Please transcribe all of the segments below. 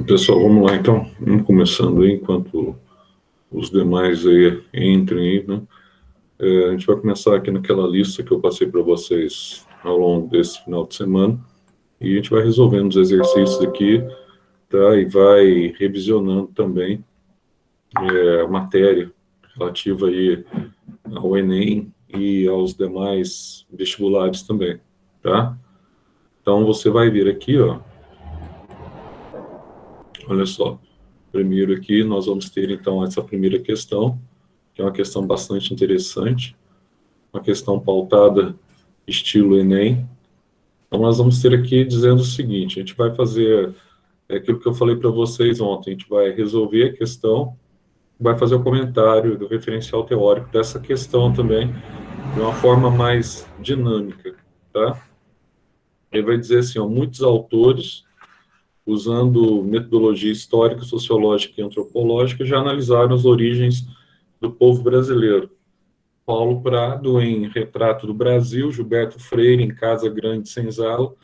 Pessoal, vamos lá então. Vamos começando aí, enquanto os demais aí entrem aí, né? A gente vai começar aqui naquela lista que eu passei para vocês ao longo desse final de semana e a gente vai resolvendo os exercícios aqui, tá? E vai revisionando também a matéria relativa aí ao Enem e aos demais vestibulares também, tá? Então você vai vir aqui, ó. Olha só. Primeiro aqui nós vamos ter então essa primeira questão, que é uma questão bastante interessante, uma questão pautada estilo Enem. Então, nós vamos ter aqui dizendo o seguinte: a gente vai fazer aquilo que eu falei para vocês ontem, a gente vai resolver a questão, vai fazer o comentário do referencial teórico dessa questão também, de uma forma mais dinâmica, tá? Ele vai dizer assim: ó, muitos autores, usando metodologia histórica, sociológica e antropológica, já analisaram as origens do povo brasileiro. Paulo Prado, em Retrato do Brasil, Gilberto Freire, em Casa Grande de Senzala,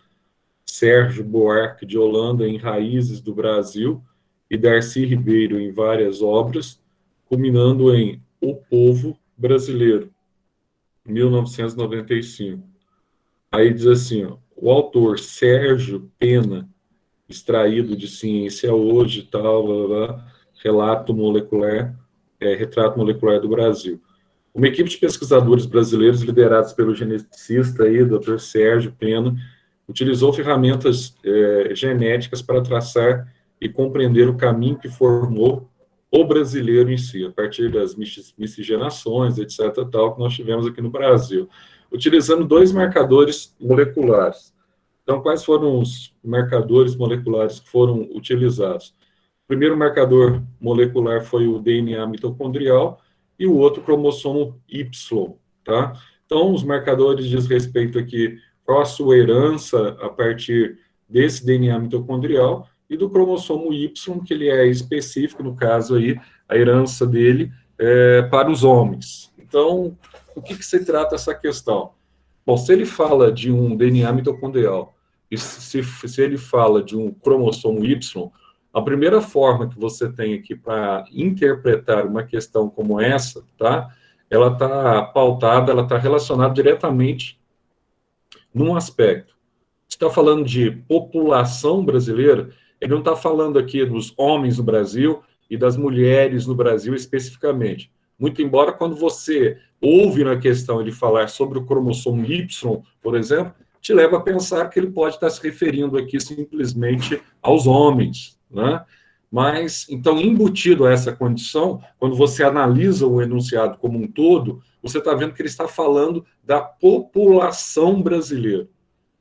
Sérgio Buarque de Holanda, em Raízes do Brasil, e Darcy Ribeiro, em várias obras, culminando em O Povo Brasileiro, 1995. Aí diz assim, ó, o autor Sérgio Pena, extraído de Ciência Hoje, tal, blá, blá, blá, relato molecular, Retrato Molecular do Brasil. Uma equipe de pesquisadores brasileiros, liderados pelo geneticista aí, Dr. Sérgio Pena, utilizou ferramentas genéticas para traçar e compreender o caminho que formou o brasileiro em si, a partir das miscigenações, etc., tal, que nós tivemos aqui no Brasil, utilizando dois marcadores moleculares. Então, quais foram os marcadores moleculares que foram utilizados? O primeiro marcador molecular foi o DNA mitocondrial, e o outro cromossomo Y, tá? Então, os marcadores diz respeito aqui qual a sua herança a partir desse DNA mitocondrial e do cromossomo Y, que ele é específico, no caso aí, a herança dele para os homens. Então, o que se trata essa questão? Bom, se ele fala de um DNA mitocondrial e se ele fala de um cromossomo Y, a primeira forma que você tem aqui para interpretar uma questão como essa, tá? Ela está pautada, ela está relacionada diretamente num aspecto. Você está falando de população brasileira, ele não está falando aqui dos homens no Brasil e das mulheres no Brasil especificamente. Muito embora quando você ouve na questão ele falar sobre o cromossomo Y, por exemplo, te leva a pensar que ele pode estar se referindo aqui simplesmente aos homens, né? Mas, então, embutido a essa condição, quando você analisa o enunciado como um todo, você está vendo que ele está falando da população brasileira.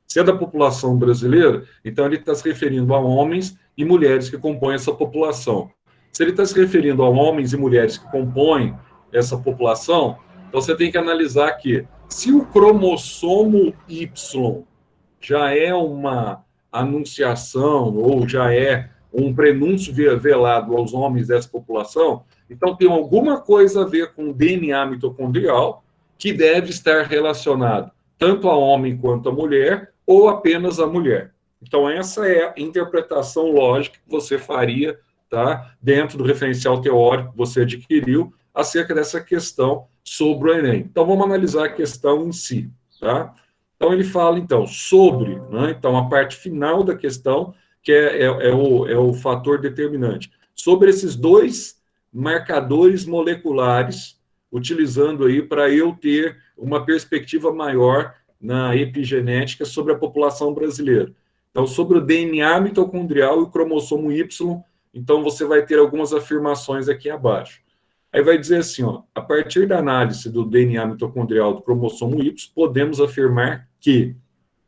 Se é da população brasileira, então ele está se referindo a homens e mulheres que compõem essa população. Se ele está se referindo a homens e mulheres que compõem essa população, então você tem que analisar que se o cromossomo Y já é uma anunciação ou já é um prenúncio velado aos homens dessa população, então tem alguma coisa a ver com o DNA mitocondrial que deve estar relacionado tanto a homem quanto a mulher ou apenas a mulher. Então essa é a interpretação lógica que você faria, tá, dentro do referencial teórico que você adquiriu acerca dessa questão sobre o Enem. Então vamos analisar a questão em si, tá? Então, ele fala, então, sobre, né? Então, a parte final da questão, que é o fator determinante, sobre esses dois marcadores moleculares, utilizando aí para eu ter uma perspectiva maior na epigenética sobre a população brasileira. Então, sobre o DNA mitocondrial e o cromossomo Y, então você vai ter algumas afirmações aqui abaixo. Aí vai dizer assim, ó, a partir da análise do DNA mitocondrial do cromossomo Y, podemos afirmar que,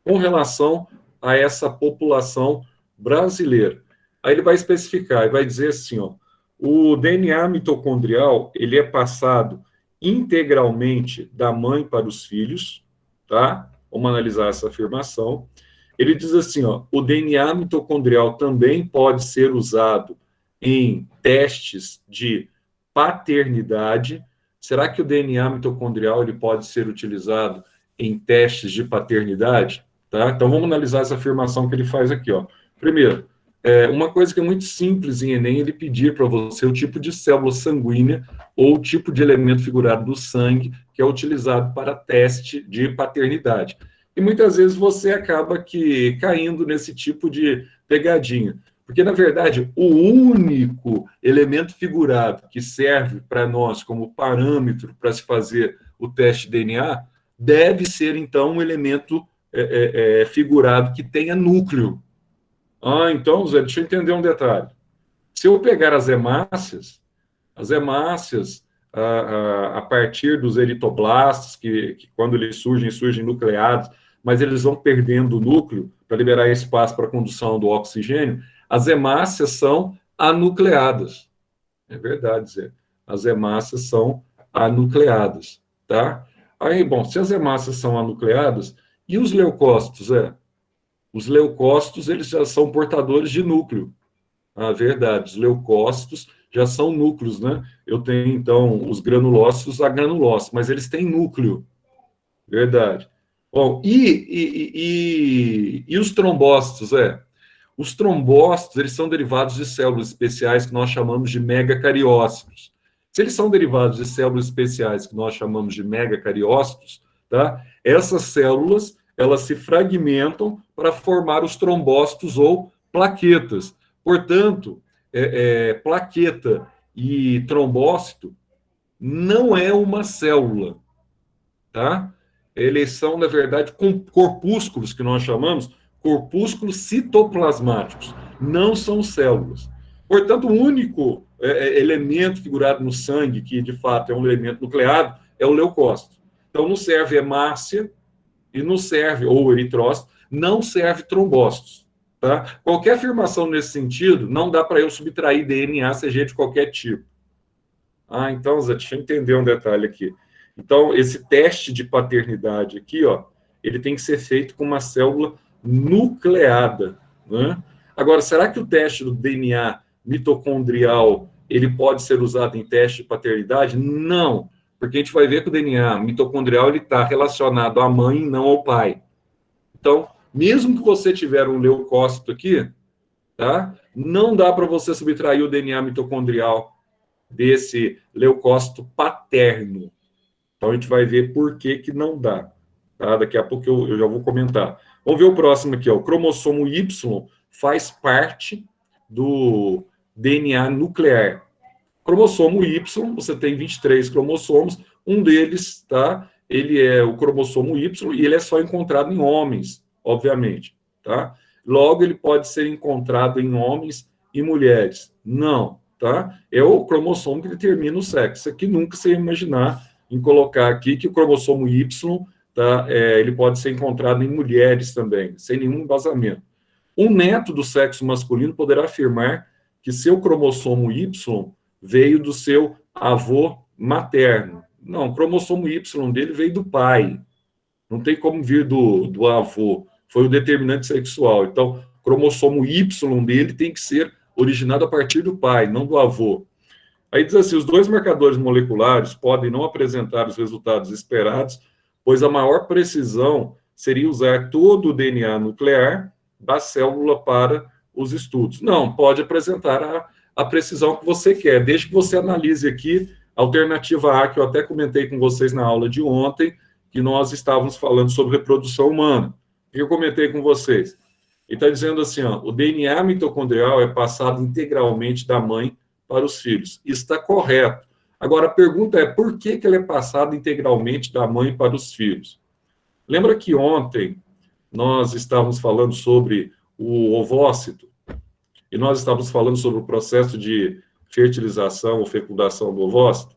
com relação a essa população brasileira, aí ele vai especificar, e vai dizer assim, ó, o DNA mitocondrial, ele é passado integralmente da mãe para os filhos, tá? Vamos analisar essa afirmação. Ele diz assim, ó, o DNA mitocondrial também pode ser usado em testes de paternidade. Será que o DNA mitocondrial ele pode ser utilizado em testes de paternidade? Tá? Então, vamos analisar essa afirmação que ele faz aqui. Ó. Primeiro, uma coisa que é muito simples em Enem, ele pedir para você o tipo de célula sanguínea ou o tipo de elemento figurado do sangue que é utilizado para teste de paternidade. E muitas vezes você acaba caindo nesse tipo de pegadinha. Porque, na verdade, o único elemento figurado que serve para nós como parâmetro para se fazer o teste de DNA deve ser, então, um elemento figurado que tenha núcleo. Então, Zé, deixa eu entender um detalhe. Se eu pegar as hemácias, a partir dos eritoblastos, que quando eles surgem nucleados, mas eles vão perdendo o núcleo para liberar espaço para a condução do oxigênio, as hemácias são anucleadas. É verdade, Zé. As hemácias são anucleadas, tá? Aí, bom, se as hemácias são anucleadas, e os leucócitos, Os leucócitos, eles já são portadores de núcleo. Verdade, os leucócitos já são núcleos, né? Eu tenho, então, os granulócitos, agranulócitos, mas eles têm núcleo. Verdade. Bom, e os trombócitos, Os trombócitos, eles são derivados de células especiais que nós chamamos de megacariócitos. Se eles são derivados de células especiais que nós chamamos de megacariócitos, tá? Essas células, elas se fragmentam para formar os trombócitos ou plaquetas. Portanto, plaqueta e trombócito não é uma célula, tá? Eles são, na verdade, corpúsculos, que nós chamamos, corpúsculos citoplasmáticos, não são células. Portanto, o único elemento figurado no sangue, que de fato é um elemento nucleado, é o leucócito. Então, não serve hemácia e não serve, ou eritrócito, não serve trombócitos. Tá? Qualquer afirmação nesse sentido, não dá para eu subtrair DNA, seja de qualquer tipo. Então, Zé, deixa eu entender um detalhe aqui. Então, esse teste de paternidade aqui, ele tem que ser feito com uma célula nucleada, né? Agora, será que o teste do DNA mitocondrial, ele pode ser usado em teste de paternidade? Não, porque a gente vai ver que o DNA mitocondrial, ele está relacionado à mãe e não ao pai. Então, mesmo que você tiver um leucócito aqui, tá? Não dá para você subtrair o DNA mitocondrial desse leucócito paterno. Então, a gente vai ver por que não dá. Tá? Daqui a pouco eu já vou comentar. Vamos ver o próximo aqui. O cromossomo Y faz parte do DNA nuclear. Cromossomo Y, você tem 23 cromossomos. Um deles, tá? Ele é o cromossomo Y e ele é só encontrado em homens, obviamente. Tá? Logo, ele pode ser encontrado em homens e mulheres. Não. Tá? É o cromossomo que determina o sexo. Isso aqui nunca você ia imaginar em colocar aqui que o cromossomo Y, tá, ele pode ser encontrado em mulheres também, sem nenhum embasamento. Um neto do sexo masculino poderá afirmar que seu cromossomo Y veio do seu avô materno. Não, o cromossomo Y dele veio do pai. Não tem como vir do avô. Foi o determinante sexual. Então, o cromossomo Y dele tem que ser originado a partir do pai, não do avô. Aí diz assim, os dois marcadores moleculares podem não apresentar os resultados esperados, pois a maior precisão seria usar todo o DNA nuclear da célula para os estudos. Não, pode apresentar a precisão que você quer, desde que você analise aqui a alternativa A, que eu até comentei com vocês na aula de ontem, que nós estávamos falando sobre reprodução humana. O que eu comentei com vocês? Ele está dizendo assim, o DNA mitocondrial é passado integralmente da mãe para os filhos. Isso está correto. Agora, a pergunta é, por que ele é passado integralmente da mãe para os filhos? Lembra que ontem nós estávamos falando sobre o ovócito? E nós estávamos falando sobre o processo de fertilização ou fecundação do ovócito?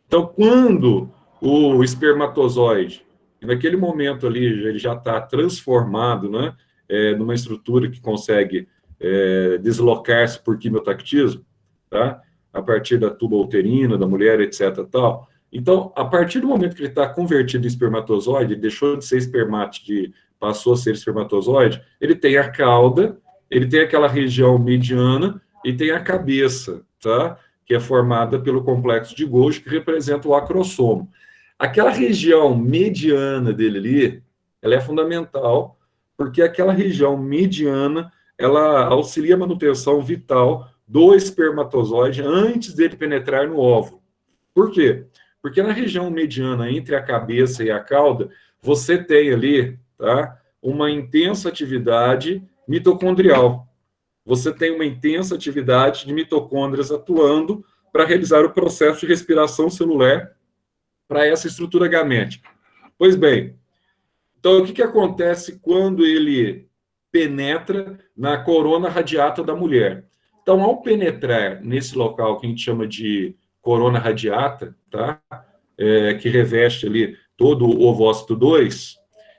Então, quando o espermatozoide, naquele momento ali, ele já está transformado, né, numa estrutura que consegue deslocar-se por quimiotactismo, tá? A partir da tuba uterina, da mulher, etc. Tal. Então, a partir do momento que ele está convertido em espermatozoide, ele deixou de ser espermátido, passou a ser espermatozoide, ele tem a cauda, ele tem aquela região mediana e tem a cabeça, tá? Que é formada pelo complexo de Golgi, que representa o acrossomo. Aquela região mediana dele ali, ela é fundamental, porque aquela região mediana ela auxilia a manutenção vital do espermatozoide antes dele penetrar no óvulo. Por quê? Porque na região mediana entre a cabeça e a cauda, você tem ali, tá, uma intensa atividade mitocondrial. Você tem uma intensa atividade de mitocôndrias atuando para realizar o processo de respiração celular para essa estrutura gamética. Pois bem, então o que acontece quando ele penetra na corona radiata da mulher? Então, ao penetrar nesse local que a gente chama de corona radiata, tá? Que reveste ali todo o ovócito 2,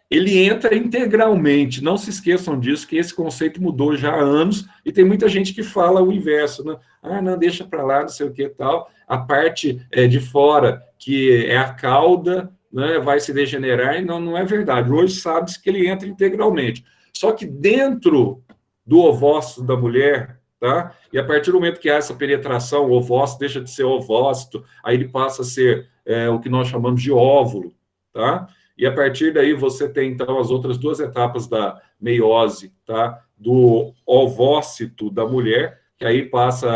ele entra integralmente. Não se esqueçam disso, que esse conceito mudou já há anos, e tem muita gente que fala o inverso, né? Ah, não, deixa para lá, não sei o que e tal. A parte de fora, que é a cauda, né, vai se degenerar, e não é verdade. Hoje sabe-se que ele entra integralmente. Só que dentro do ovócito da mulher, tá? E a partir do momento que há essa penetração, o ovócito deixa de ser ovócito, aí ele passa a ser o que nós chamamos de óvulo, tá? E a partir daí você tem, então, as outras duas etapas da meiose, tá? Do ovócito da mulher, que aí passa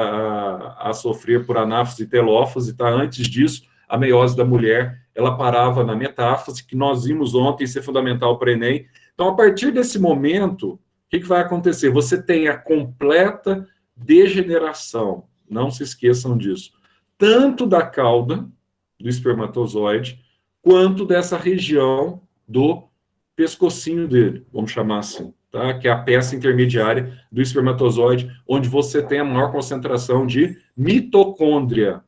a sofrer por anáfase e telófase, tá? Antes disso, a meiose da mulher, ela parava na metáfase, que nós vimos ontem ser fundamental para o Enem. Então, a partir desse momento, o que vai acontecer? Você tem a completa degeneração, não se esqueçam disso, tanto da cauda do espermatozoide, quanto dessa região do pescocinho dele, vamos chamar assim, tá? Que é a peça intermediária do espermatozoide, onde você tem a maior concentração de mitocôndria.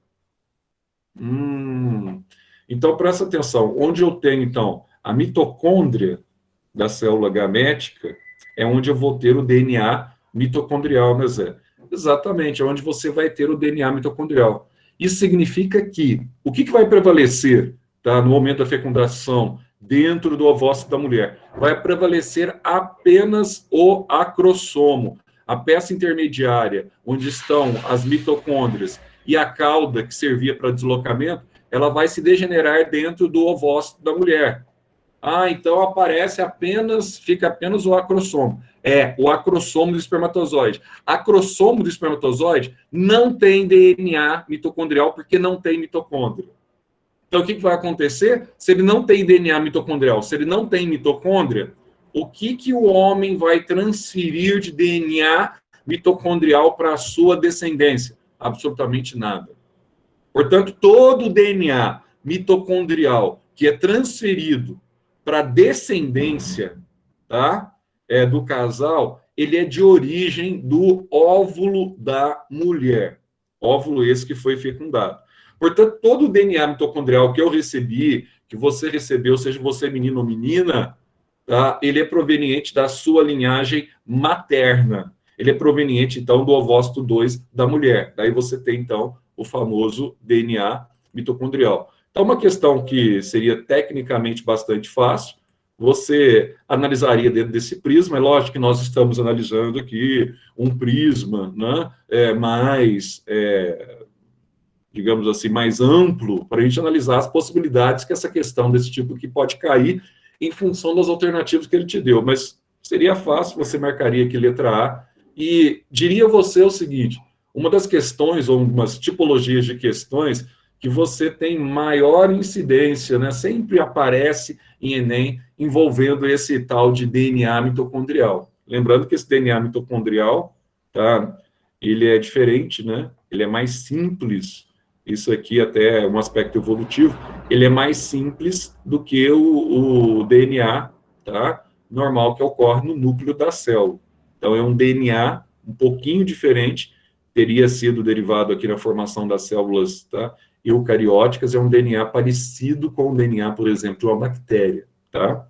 Então, presta atenção, onde eu tenho, então, a mitocôndria da célula gamética, é onde eu vou ter o DNA mitocondrial, né, Zé? Exatamente, é onde você vai ter o DNA mitocondrial. Isso significa que o que vai prevalecer, tá, no momento da fecundação dentro do ovócito da mulher? Vai prevalecer apenas o acrossomo, a peça intermediária, onde estão as mitocôndrias, e a cauda, que servia para deslocamento, ela vai se degenerar dentro do ovócito da mulher. Ah, então fica apenas o acrossomo. O acrossomo do espermatozoide. Acrossomo do espermatozoide não tem DNA mitocondrial porque não tem mitocôndria. Então, o que vai acontecer? Se ele não tem DNA mitocondrial, se ele não tem mitocôndria, o que o homem vai transferir de DNA mitocondrial para a sua descendência? Absolutamente nada. Portanto, todo o DNA mitocondrial que é transferido para a descendência, tá, do casal, ele é de origem do óvulo da mulher. Óvulo esse que foi fecundado. Portanto, todo o DNA mitocondrial que eu recebi, que você recebeu, seja você menino ou menina, tá, ele é proveniente da sua linhagem materna. Ele é proveniente, então, do ovócito 2 da mulher. Daí você tem, então, o famoso DNA mitocondrial. Então, uma questão que seria tecnicamente bastante fácil, você analisaria dentro desse prisma. É lógico que nós estamos analisando aqui um prisma, né, digamos assim, mais amplo, para a gente analisar as possibilidades que essa questão desse tipo aqui pode cair em função das alternativas que ele te deu. Mas seria fácil, você marcaria aqui letra A, e diria você o seguinte: uma das questões, ou umas tipologias de questões, que você tem maior incidência, né, sempre aparece em Enem, envolvendo esse tal de DNA mitocondrial. Lembrando que esse DNA mitocondrial, tá, ele é diferente, né, ele é mais simples. Isso aqui até é um aspecto evolutivo, ele é mais simples do que o DNA, tá, normal, que ocorre no núcleo da célula. Então, é um DNA um pouquinho diferente, teria sido derivado aqui na formação das células, tá, eucarióticas, é um DNA parecido com o DNA, por exemplo, de uma bactéria, tá?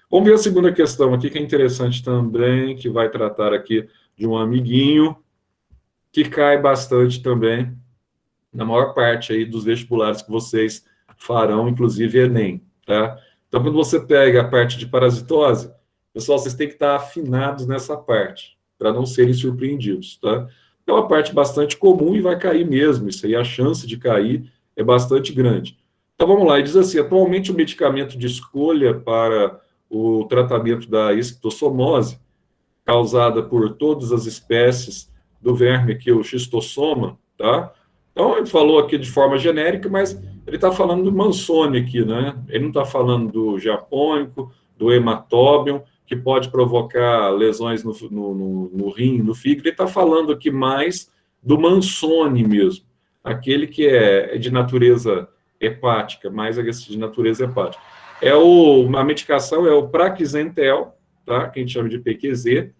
Vamos ver a segunda questão aqui, que é interessante também, que vai tratar aqui de um amiguinho, que cai bastante também na maior parte aí dos vestibulares que vocês farão, inclusive Enem, tá? Então, quando você pega a parte de parasitose, pessoal, vocês têm que estar afinados nessa parte, para não serem surpreendidos, tá? É uma parte bastante comum e vai cair mesmo, isso aí, a chance de cair é bastante grande. Então, vamos lá, ele diz assim: atualmente o medicamento de escolha para o tratamento da esquistossomose causada por todas as espécies do verme aqui, o xistossoma, tá? Então, ele falou aqui de forma genérica, mas ele está falando do Mansoni aqui, né? Ele não está falando do japônico, do hematóbium, que pode provocar lesões no rim, no fígado. Ele está falando aqui mais do Mansoni mesmo, aquele que é de natureza hepática, mais de natureza hepática. A medicação é o Praxentel, tá? Que a gente chama de PQZ.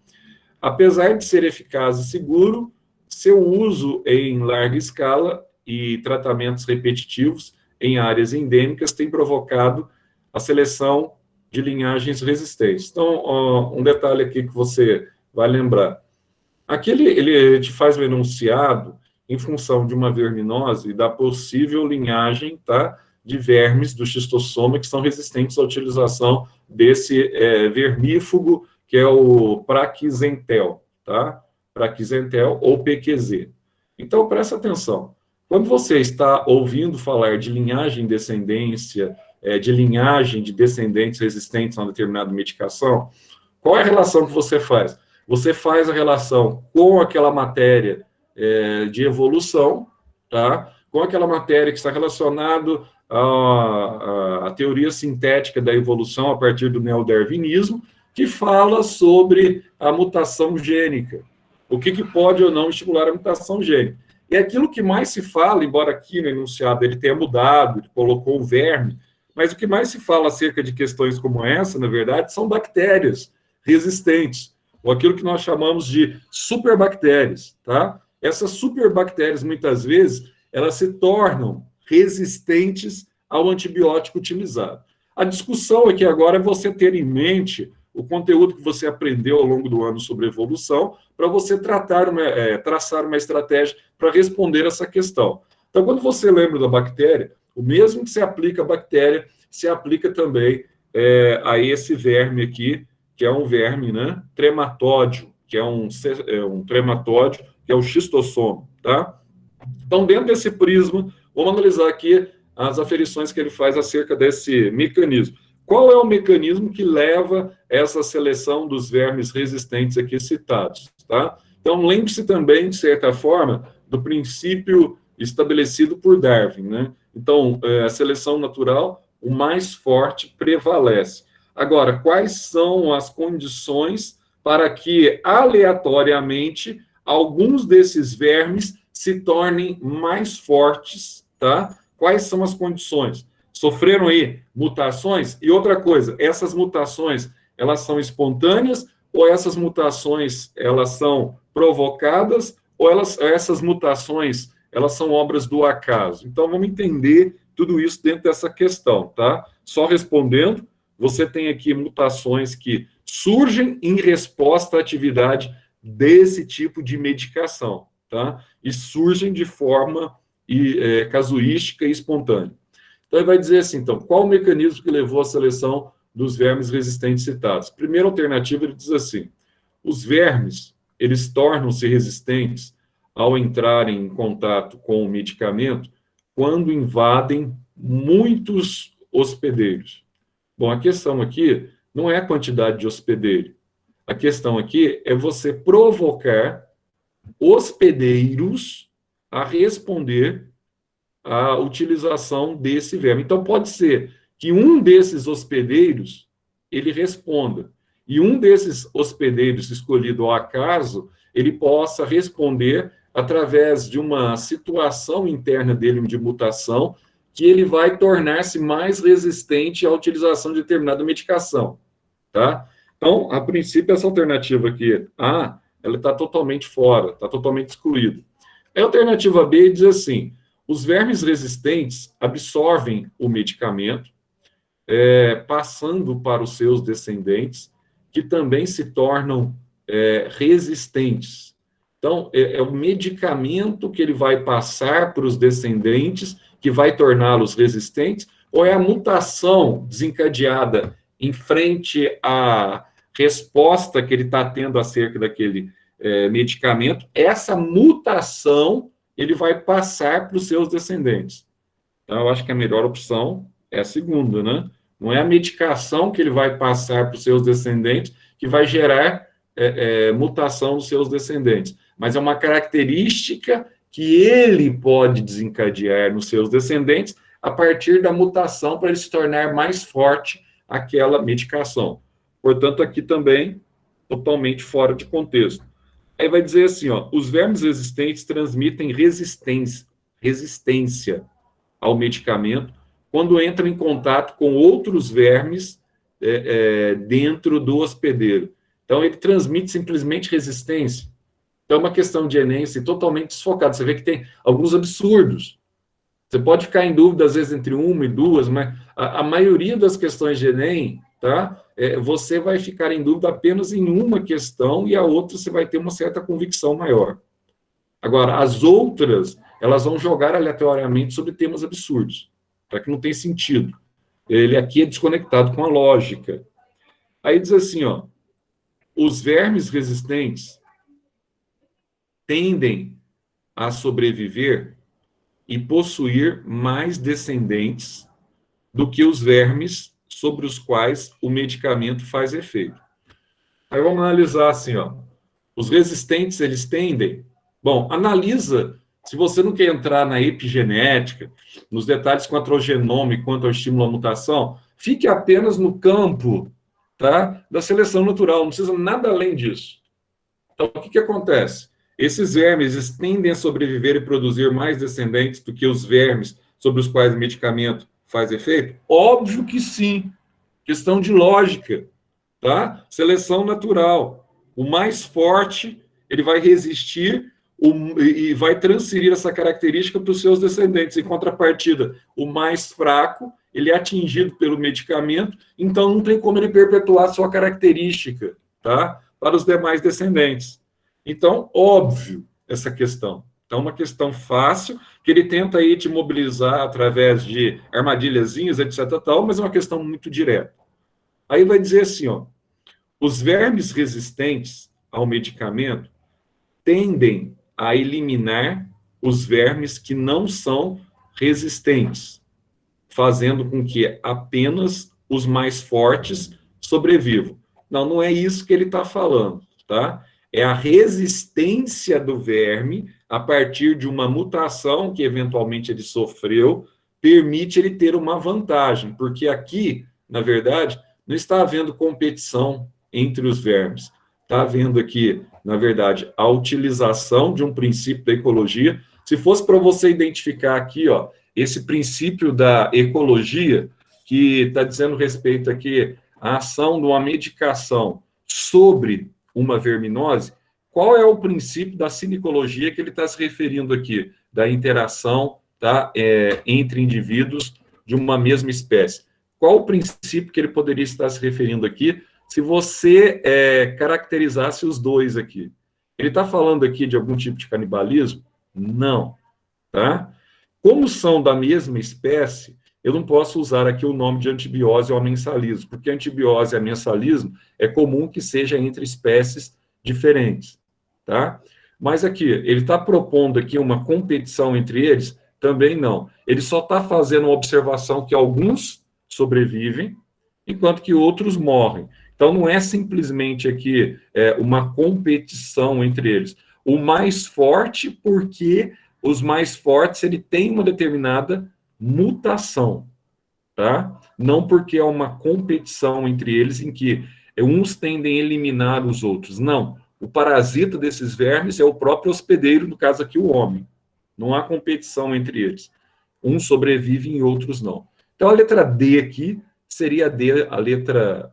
Apesar de ser eficaz e seguro, seu uso em larga escala e tratamentos repetitivos em áreas endêmicas tem provocado a seleção de linhagens resistentes. Então, um detalhe aqui que você vai lembrar. Aqui ele te faz o enunciado em função de uma verminose e da possível linhagem, tá, de vermes do xistossoma que são resistentes à utilização desse vermífugo, que é o Praxentel, tá? Praxentel ou PQZ. Então, presta atenção. Quando você está ouvindo falar de linhagem e descendência, de linhagem de descendentes resistentes a uma determinada medicação, qual é a relação que você faz? Você faz a relação com aquela matéria de evolução, tá? Com aquela matéria que está relacionada à teoria sintética da evolução a partir do neodarwinismo, que fala sobre a mutação gênica. O que pode ou não estimular a mutação gênica. E aquilo que mais se fala, embora aqui no enunciado ele tenha mudado, ele colocou o verme, mas o que mais se fala acerca de questões como essa, na verdade, são bactérias resistentes, ou aquilo que nós chamamos de superbactérias, tá? Essas superbactérias, muitas vezes, elas se tornam resistentes ao antibiótico utilizado. A discussão aqui agora é você ter em mente o conteúdo que você aprendeu ao longo do ano sobre evolução, para você traçar uma estratégia para responder essa questão. Então, quando você lembra da bactéria, o mesmo que se aplica à bactéria, se aplica também a esse verme aqui, que é um verme, né, trematódio, que é um trematódio, que é o xistossoma, tá? Então, dentro desse prisma, vamos analisar aqui as aferições que ele faz acerca desse mecanismo. Qual é o mecanismo que leva essa seleção dos vermes resistentes aqui citados, tá? Então, lembre-se também, de certa forma, do princípio estabelecido por Darwin, né? Então, a seleção natural, o mais forte prevalece. Agora, quais são as condições para que, aleatoriamente, alguns desses vermes se tornem mais fortes, tá? Quais são as condições? Sofreram aí mutações? E outra coisa, essas mutações, elas são espontâneas ou essas mutações, elas são provocadas ou essas mutações, elas são obras do acaso? Então, vamos entender tudo isso dentro dessa questão, tá? Só respondendo, você tem aqui mutações que surgem em resposta à atividade desse tipo de medicação, tá? E surgem de forma casuística e espontânea. Então, ele vai dizer assim, então, qual o mecanismo que levou à seleção dos vermes resistentes citados? Primeira alternativa, ele diz assim, os vermes, eles tornam-se resistentes ao entrarem em contato com o medicamento quando invadem muitos hospedeiros. Bom, a questão aqui não é a quantidade de hospedeiro. A questão aqui é você provocar hospedeiros a responder a utilização desse verme. Então, pode ser que um desses hospedeiros, ele responda, e um desses hospedeiros escolhido ao acaso, ele possa responder através de uma situação interna dele de mutação, que ele vai tornar-se mais resistente à utilização de determinada medicação, tá? Então, a princípio, essa alternativa aqui, A, ela está totalmente fora, está totalmente excluída. A alternativa B diz assim, os vermes resistentes absorvem o medicamento, passando para os seus descendentes, que também se tornam resistentes. Então, é o medicamento que ele vai passar para os descendentes, que vai torná-los resistentes, ou é a mutação desencadeada em frente à resposta que ele está tendo acerca daquele medicamento? Essa mutação ele vai passar para os seus descendentes. Então, eu acho que a melhor opção é a segunda, né? Não é a medicação que ele vai passar para os seus descendentes que vai gerar mutação nos seus descendentes, mas é uma característica que ele pode desencadear nos seus descendentes a partir da mutação para ele se tornar mais forte aquela medicação. Portanto, aqui também totalmente fora de contexto. Aí vai dizer assim, ó, os vermes resistentes transmitem resistência ao medicamento quando entram em contato com outros vermes dentro do hospedeiro. Então, ele transmite simplesmente resistência. Então, é uma questão de Enem assim, totalmente desfocada. Você vê que tem alguns absurdos. Você pode ficar em dúvida, às vezes, entre uma e duas, mas a maioria das questões de Enem, tá? Você vai ficar em dúvida apenas em uma questão e a outra você vai ter uma certa convicção maior. Agora, as outras, elas vão jogar aleatoriamente sobre temas absurdos, para que não tem sentido. Ele aqui é desconectado com a lógica. Aí diz assim, ó, os vermes resistentes tendem a sobreviver e possuir mais descendentes do que os vermes sobre os quais o medicamento faz efeito. Aí vamos analisar assim, ó. Os resistentes, eles tendem... Bom, analisa, se você não quer entrar na epigenética, nos detalhes quanto ao genoma e quanto ao estímulo à mutação, fique apenas no campo, tá, da seleção natural, não precisa nada além disso. Então, o que acontece? Esses vermes tendem a sobreviver e produzir mais descendentes do que os vermes sobre os quais o medicamento faz efeito? Óbvio que sim. Questão de lógica, tá? Seleção natural. O mais forte, ele vai resistir e vai transferir essa característica para os seus descendentes. Em contrapartida, o mais fraco, ele é atingido pelo medicamento, então não tem como ele perpetuar sua característica, tá? Para os demais descendentes. Então, óbvio, essa questão. Então, uma questão fácil, que ele tenta aí te mobilizar através de armadilhazinhas, etc. Tal, mas é uma questão muito direta. Aí vai dizer assim, ó, os vermes resistentes ao medicamento tendem a eliminar os vermes que não são resistentes, fazendo com que apenas os mais fortes sobrevivam. Não, não é isso que ele está falando, tá? É a resistência do verme a partir de uma mutação que eventualmente ele sofreu, permite ele ter uma vantagem, porque aqui, na verdade, não está havendo competição entre os vermes. Está havendo aqui, na verdade, a utilização de um princípio da ecologia. Se fosse para você identificar aqui, ó, esse princípio da ecologia, que está dizendo respeito aqui à ação de uma medicação sobre uma verminose, qual é o princípio da cinecologia que ele está se referindo aqui, da interação, tá, entre indivíduos de uma mesma espécie? Qual o princípio que ele poderia estar se referindo aqui, se você caracterizasse os dois aqui? Ele está falando aqui de algum tipo de canibalismo? Não. Tá? Como são da mesma espécie, eu não posso usar aqui o nome de antibiose ou amensalismo, porque antibiose e amensalismo é comum que seja entre espécies diferentes, tá? Mas aqui, ele está propondo aqui uma competição entre eles? Também não. Ele só está fazendo uma observação que alguns sobrevivem, enquanto que outros morrem. Então, não é simplesmente aqui uma competição entre eles. O mais forte, porque os mais fortes, ele tem uma determinada mutação, tá? Não porque é uma competição entre eles em que uns tendem a eliminar os outros. Não. O parasita desses vermes é o próprio hospedeiro, no caso aqui o homem. Não há competição entre eles. Uns sobrevivem e outros não. Então, a letra D aqui seria a letra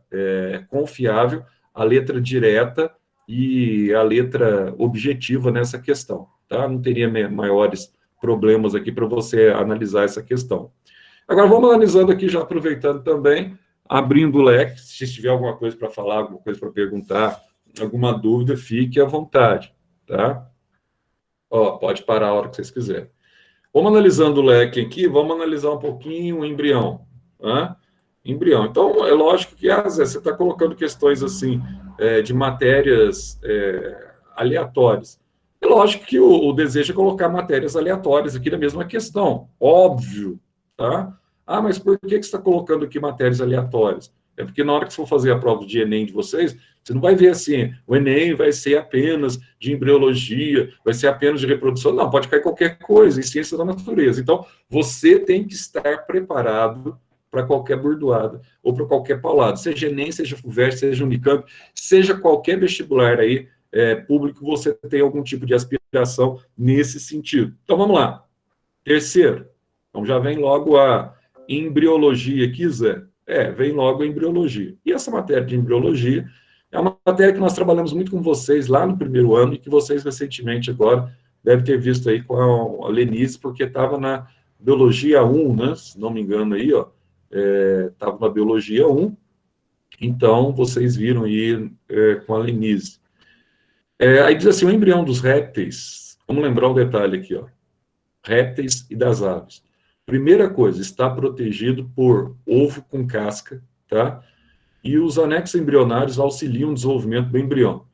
confiável, a letra direta e a letra objetiva nessa questão, tá? Não teria maiores problemas aqui para você analisar essa questão. Agora, vamos analisando aqui, já aproveitando também, abrindo o leque, se tiver alguma coisa para falar, alguma coisa para perguntar, alguma dúvida, fique à vontade, tá? Ó, pode parar a hora que vocês quiserem. Vamos analisando o leque aqui, vamos analisar um pouquinho o embrião, né? Embrião. Então, é lógico que, às vezes, você está colocando questões, assim, de matérias aleatórias. É lógico que o desejo é colocar matérias aleatórias aqui na mesma questão, óbvio, tá? Ah, mas por que você está colocando aqui matérias aleatórias? É porque na hora que você for fazer a prova de Enem de vocês, você não vai ver assim, o Enem vai ser apenas de embriologia, vai ser apenas de reprodução. Não, pode cair qualquer coisa, em ciência da natureza. Então, você tem que estar preparado para qualquer burdoada, ou para qualquer paulada, seja Enem, seja FUVEST, seja Unicamp, seja qualquer vestibular aí, público, você tem algum tipo de aspiração nesse sentido. Então, vamos lá. Terceiro, então já vem logo a embriologia aqui, Zé. Vem logo a embriologia. E essa matéria de embriologia é uma matéria que nós trabalhamos muito com vocês lá no primeiro ano e que vocês recentemente agora devem ter visto aí com a Lenise, porque estava na biologia 1, né? Se não me engano aí, ó. Estava na biologia 1, então vocês viram aí com a Lenise. Aí diz assim, o embrião dos répteis, vamos lembrar um detalhe aqui, ó. Répteis e das aves. Primeira coisa, está protegido por ovo com casca, tá? E os anexos embrionários auxiliam o desenvolvimento do embrião.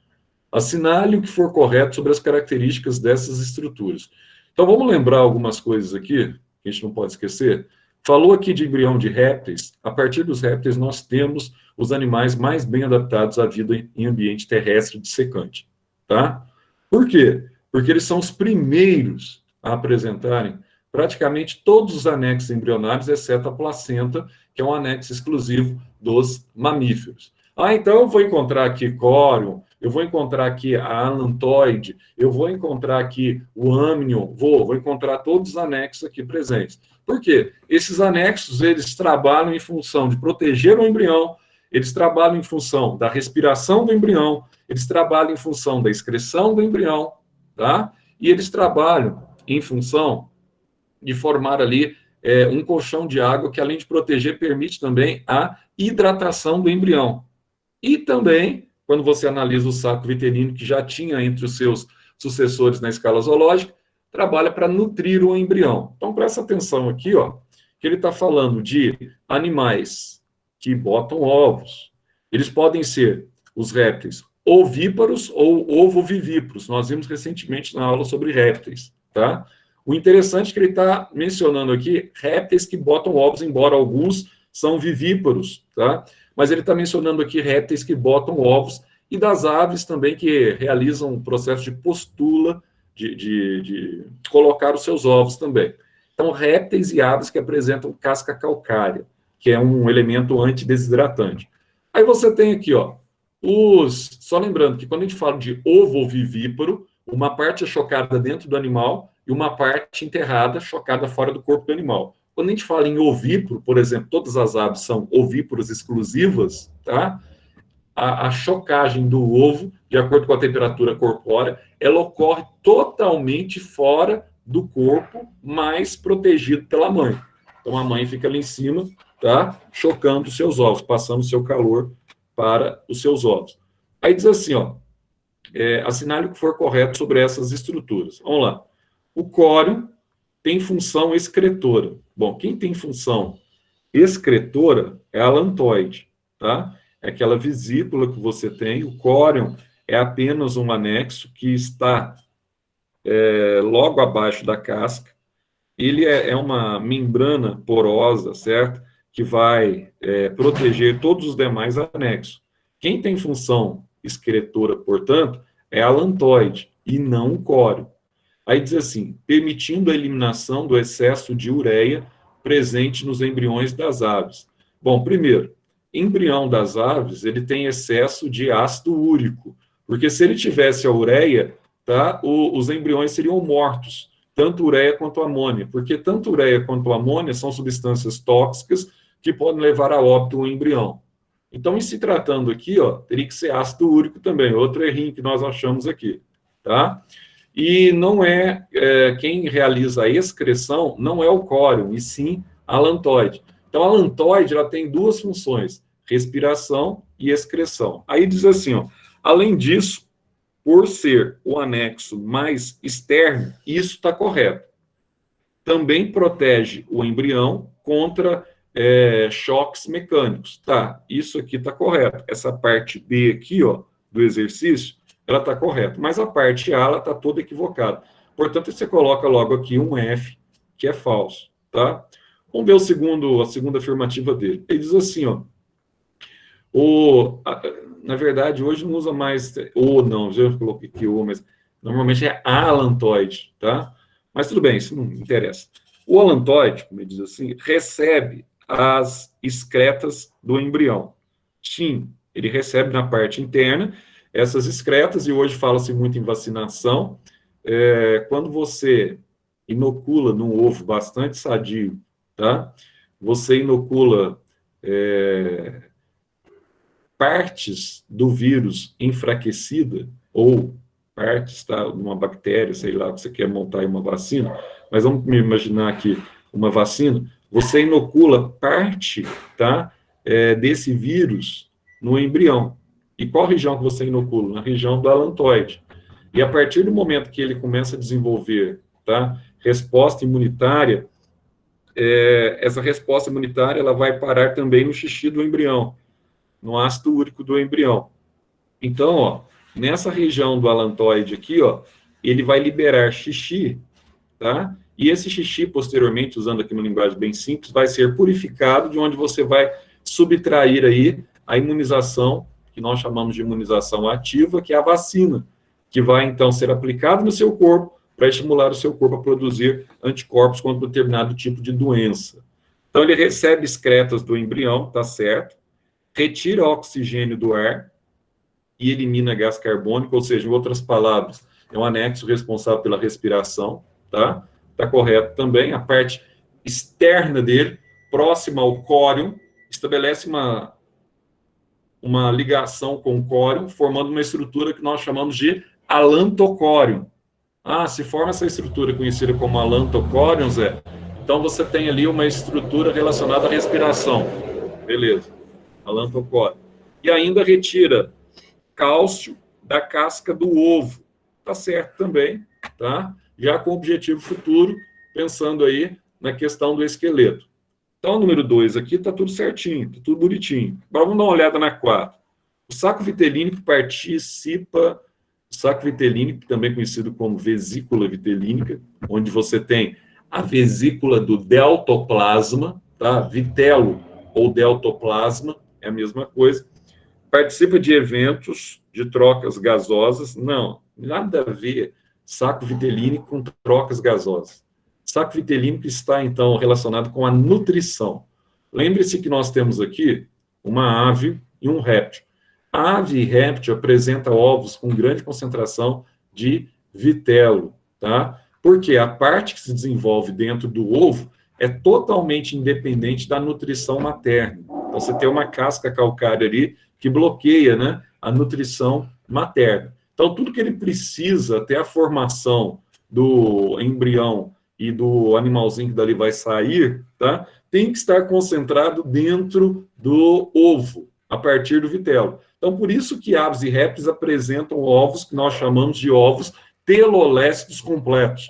Assinale o que for correto sobre as características dessas estruturas. Então, vamos lembrar algumas coisas aqui, que a gente não pode esquecer. Falou aqui de embrião de répteis. A partir dos répteis, nós temos os animais mais bem adaptados à vida em ambiente terrestre dissecante, tá? Por quê? Porque eles são os primeiros a apresentarem praticamente todos os anexos embrionários, exceto a placenta, que é um anexo exclusivo dos mamíferos. Então eu vou encontrar aqui córion, eu vou encontrar aqui a alantoide, eu vou encontrar aqui o amnion, vou encontrar todos os anexos aqui presentes. Por quê? Esses anexos, eles trabalham em função de proteger o embrião, eles trabalham em função da respiração do embrião, eles trabalham em função da excreção do embrião, tá? E eles trabalham em função de formar ali um colchão de água que, além de proteger, permite também a hidratação do embrião. E também, quando você analisa o saco vitelino, que já tinha entre os seus sucessores na escala zoológica, trabalha para nutrir o embrião. Então, presta atenção aqui, ó, que ele está falando de animais que botam ovos. Eles podem ser os répteis ovíparos ou ovovivíparos. Nós vimos recentemente na aula sobre répteis, tá? O interessante é que ele está mencionando aqui répteis que botam ovos, embora alguns são vivíparos, tá? Mas ele está mencionando aqui répteis que botam ovos e das aves também que realizam um processo de postula, de colocar os seus ovos também. Então, répteis e aves que apresentam casca calcária, que é um elemento antidesidratante. Aí você tem aqui, ó, só lembrando que quando a gente fala de ovovivíparo, uma parte é chocada dentro do animal e uma parte enterrada, chocada fora do corpo do animal. Quando a gente fala em ovíparo, por exemplo, todas as aves são ovíparas exclusivas, tá? A chocagem do ovo, de acordo com a temperatura corpórea, ela ocorre totalmente fora do corpo, mas protegido pela mãe. Então, a mãe fica ali em cima, tá? Chocando os seus ovos, passando o seu calor para os seus ovos. Aí diz assim, ó, assinale o que for correto sobre essas estruturas. Vamos lá. O córion tem função excretora. Bom, quem tem função excretora é a alantoide, tá? É aquela vesícula que você tem. O córion é apenas um anexo que está logo abaixo da casca. Ele é uma membrana porosa, certo? Que vai proteger todos os demais anexos. Quem tem função excretora, portanto, é a alantoide e não o córion. Aí diz assim, permitindo a eliminação do excesso de ureia presente nos embriões das aves. Bom, primeiro, embrião das aves, ele tem excesso de ácido úrico, porque se ele tivesse a ureia, tá, os embriões seriam mortos, tanto ureia quanto amônia, porque tanto ureia quanto amônia são substâncias tóxicas que podem levar a óbito o embrião. Então, em se tratando aqui, ó, teria que ser ácido úrico também, outro errinho que nós achamos aqui, tá? E não quem realiza a excreção não é o córion, e sim a alantoide. Então, a alantoide ela tem duas funções, respiração e excreção. Aí diz assim, ó, além disso, por ser o anexo mais externo, isso está correto. Também protege o embrião contra choques mecânicos. Tá, isso aqui está correto. Essa parte B aqui, ó, do exercício, ela está correta, mas a parte A ela está toda equivocada. Portanto, você coloca logo aqui um F, que é falso, tá? Vamos ver a segunda afirmativa dele. Ele diz assim, ó, Na verdade, hoje não usa mais o, não, já coloquei aqui o, mas normalmente é alantoide, tá? Mas tudo bem, isso não interessa. O alantoide, como ele diz assim, recebe as excretas do embrião. Sim, ele recebe na parte interna essas excretas, e hoje fala-se muito em vacinação. Quando você inocula num ovo bastante sadio, tá? Você inocula partes do vírus enfraquecida, ou partes, tá, de uma bactéria, sei lá, que você quer montar em uma vacina, mas vamos imaginar aqui uma vacina, você inocula parte, tá, desse vírus no embrião. E qual região que você inocula? Na região do alantoide. E a partir do momento que ele começa a desenvolver, tá, resposta imunitária, essa resposta imunitária ela vai parar também no xixi do embrião, no ácido úrico do embrião. Então, ó, nessa região do alantoide aqui, ó, ele vai liberar xixi, tá? E esse xixi, posteriormente, usando aqui uma linguagem bem simples, vai ser purificado, de onde você vai subtrair aí a imunização, que nós chamamos de imunização ativa, que é a vacina, que vai, então, ser aplicada no seu corpo para estimular o seu corpo a produzir anticorpos contra determinado tipo de doença. Então, ele recebe excretas do embrião, tá certo? Retira oxigênio do ar e elimina gás carbônico, ou seja, em outras palavras, é um anexo responsável pela respiração, tá? Tá correto também. A parte externa dele, próxima ao córeo, estabelece uma ligação com o córeo, formando uma estrutura que nós chamamos de alantocóreo. Ah, se forma essa estrutura conhecida como alantocóreo, Zé, então você tem ali uma estrutura relacionada à respiração. Beleza. Alantocóreo. E ainda retira cálcio da casca do ovo. Tá certo também, tá? Já com objetivo futuro, pensando aí na questão do esqueleto. Então, o número 2 aqui tá tudo certinho, tá tudo bonitinho. Agora vamos dar uma olhada na 4. O saco vitelínico participa, o saco vitelínico, também conhecido como vesícula vitelínica, onde você tem a vesícula do deltoplasma, tá? Vitelo ou deltoplasma, é a mesma coisa. Participa de eventos de trocas gasosas. Não, nada a ver saco vitelínico com trocas gasosas. Saco vitelínico está, então, relacionado com a nutrição. Lembre-se que nós temos aqui uma ave e um réptil. A ave e réptil apresentam ovos com grande concentração de vitelo, tá? Porque a parte que se desenvolve dentro do ovo é totalmente independente da nutrição materna. Então, você tem uma casca calcária ali que bloqueia, né, a nutrição materna. Então, tudo que ele precisa, até a formação do embrião e do animalzinho que dali vai sair, tá, tem que estar concentrado dentro do ovo, a partir do vitelo. Então, por isso que aves e répteis apresentam ovos que nós chamamos de ovos telolécitos completos,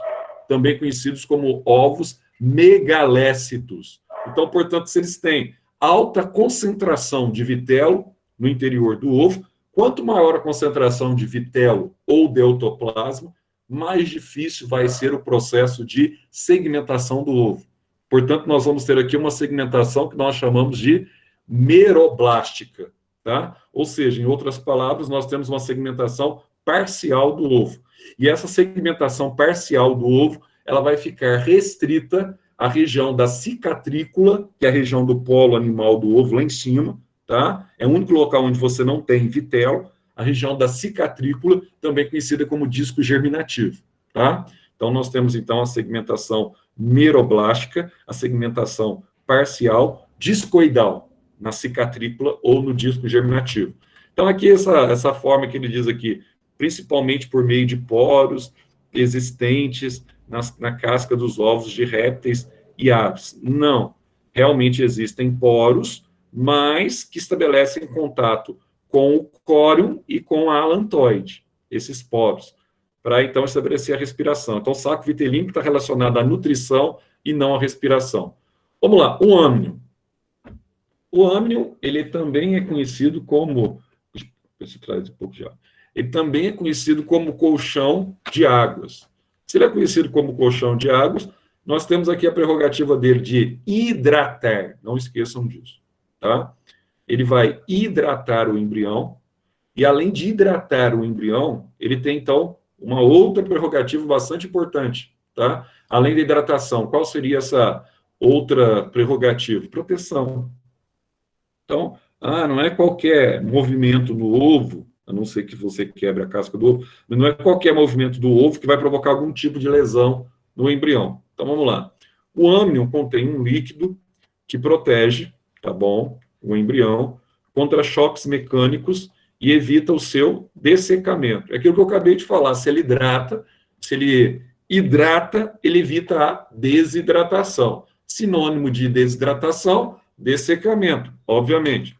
também conhecidos como ovos megalécitos. Então, portanto, se eles têm alta concentração de vitelo no interior do ovo, quanto maior a concentração de vitelo ou deltoplasma, mais difícil vai ser o processo de segmentação do ovo. Portanto, nós vamos ter aqui uma segmentação que nós chamamos de meroblástica, tá? Ou seja, em outras palavras, nós temos uma segmentação parcial do ovo. E essa segmentação parcial do ovo, ela vai ficar restrita à região da cicatrícula, que é a região do polo animal do ovo, lá em cima, tá? É o único local onde você não tem vitelo, a região da cicatrícula, também conhecida como disco germinativo, tá? Então, nós temos, então, a segmentação meroblástica, a segmentação parcial, discoidal, na cicatrícula ou no disco germinativo. Então, aqui, essa forma que ele diz aqui, principalmente por meio de poros existentes na casca dos ovos de répteis e aves. Não, realmente existem poros, mas que estabelecem contato com o córeo e com a alantoide, esses poros, para então estabelecer a respiração. Então, o saco vitelínico está relacionado à nutrição e não à respiração. Vamos lá, o âmnio. O âmnio, ele também é conhecido como... Deixa eu trazer um pouco de água. Ele também é conhecido como colchão de águas. Se ele é conhecido como colchão de águas, nós temos aqui a prerrogativa dele de hidratar. Não esqueçam disso, tá? ele vai hidratar o embrião, e além de hidratar o embrião, ele tem, então, uma outra prerrogativa bastante importante, tá? Além da hidratação, qual seria essa outra prerrogativa? Proteção. Então, não é qualquer movimento no ovo, a não ser que você quebre a casca do ovo, mas não é qualquer movimento do ovo que vai provocar algum tipo de lesão no embrião. Então, vamos lá. O âmnion contém um líquido que protege, tá bom, o embrião contra choques mecânicos e evita o seu dessecamento. É aquilo que eu acabei de falar, se ele hidrata, ele evita a desidratação. Sinônimo de desidratação, dessecamento, obviamente.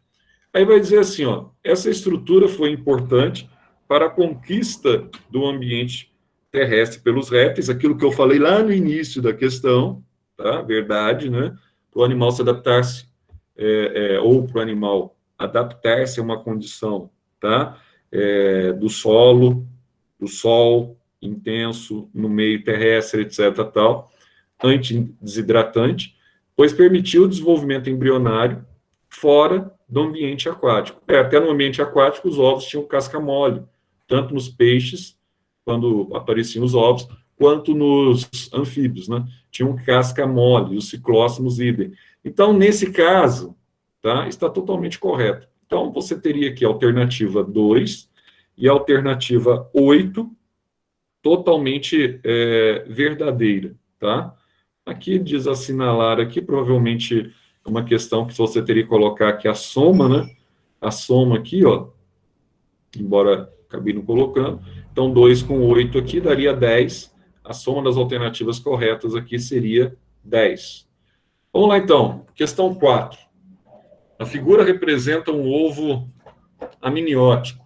Aí vai dizer assim, ó, essa estrutura foi importante para a conquista do ambiente terrestre pelos répteis, aquilo que eu falei lá no início da questão, tá? Verdade, né? Para o animal se adaptar-se, ou para o animal adaptar-se a uma condição, tá? Do solo, do sol intenso, no meio terrestre, etc., tal, antidesidratante, pois permitiu o desenvolvimento embrionário fora do ambiente aquático. Até no ambiente aquático, os ovos tinham casca mole, tanto nos peixes, quando apareciam os ovos, quanto nos anfíbios, né? Tinham casca mole, os ciclóssimos idem. Então, nesse caso, tá, está totalmente correto. Então, você teria aqui a alternativa 2 e a alternativa 8, totalmente verdadeira, tá? Aqui diz assinalar aqui, provavelmente uma questão que você teria que colocar aqui a soma, né? A soma aqui, ó, embora acabei não colocando. Então, 2 com 8 aqui daria 10. A soma das alternativas corretas aqui seria 10. Vamos lá, então. Questão 4. A figura representa um ovo amniótico,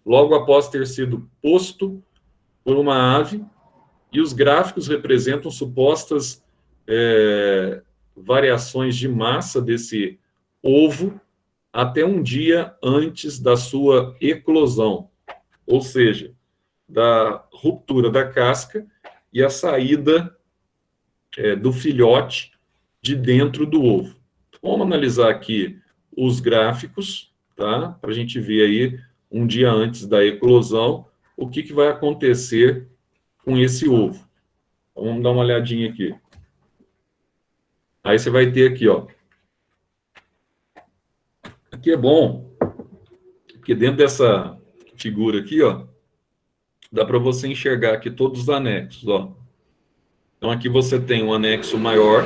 logo após ter sido posto por uma ave, e os gráficos representam supostas variações de massa desse ovo até um dia antes da sua eclosão, ou seja, da ruptura da casca e a saída do filhote de dentro do ovo. Vamos analisar aqui os gráficos, tá? Para a gente ver aí, um dia antes da eclosão, o que vai acontecer com esse ovo. Então, vamos dar uma olhadinha aqui. Aí você vai ter aqui, ó. Aqui é bom, porque dentro dessa figura aqui, ó, dá para você enxergar aqui todos os anexos, ó. Então, aqui você tem um anexo maior.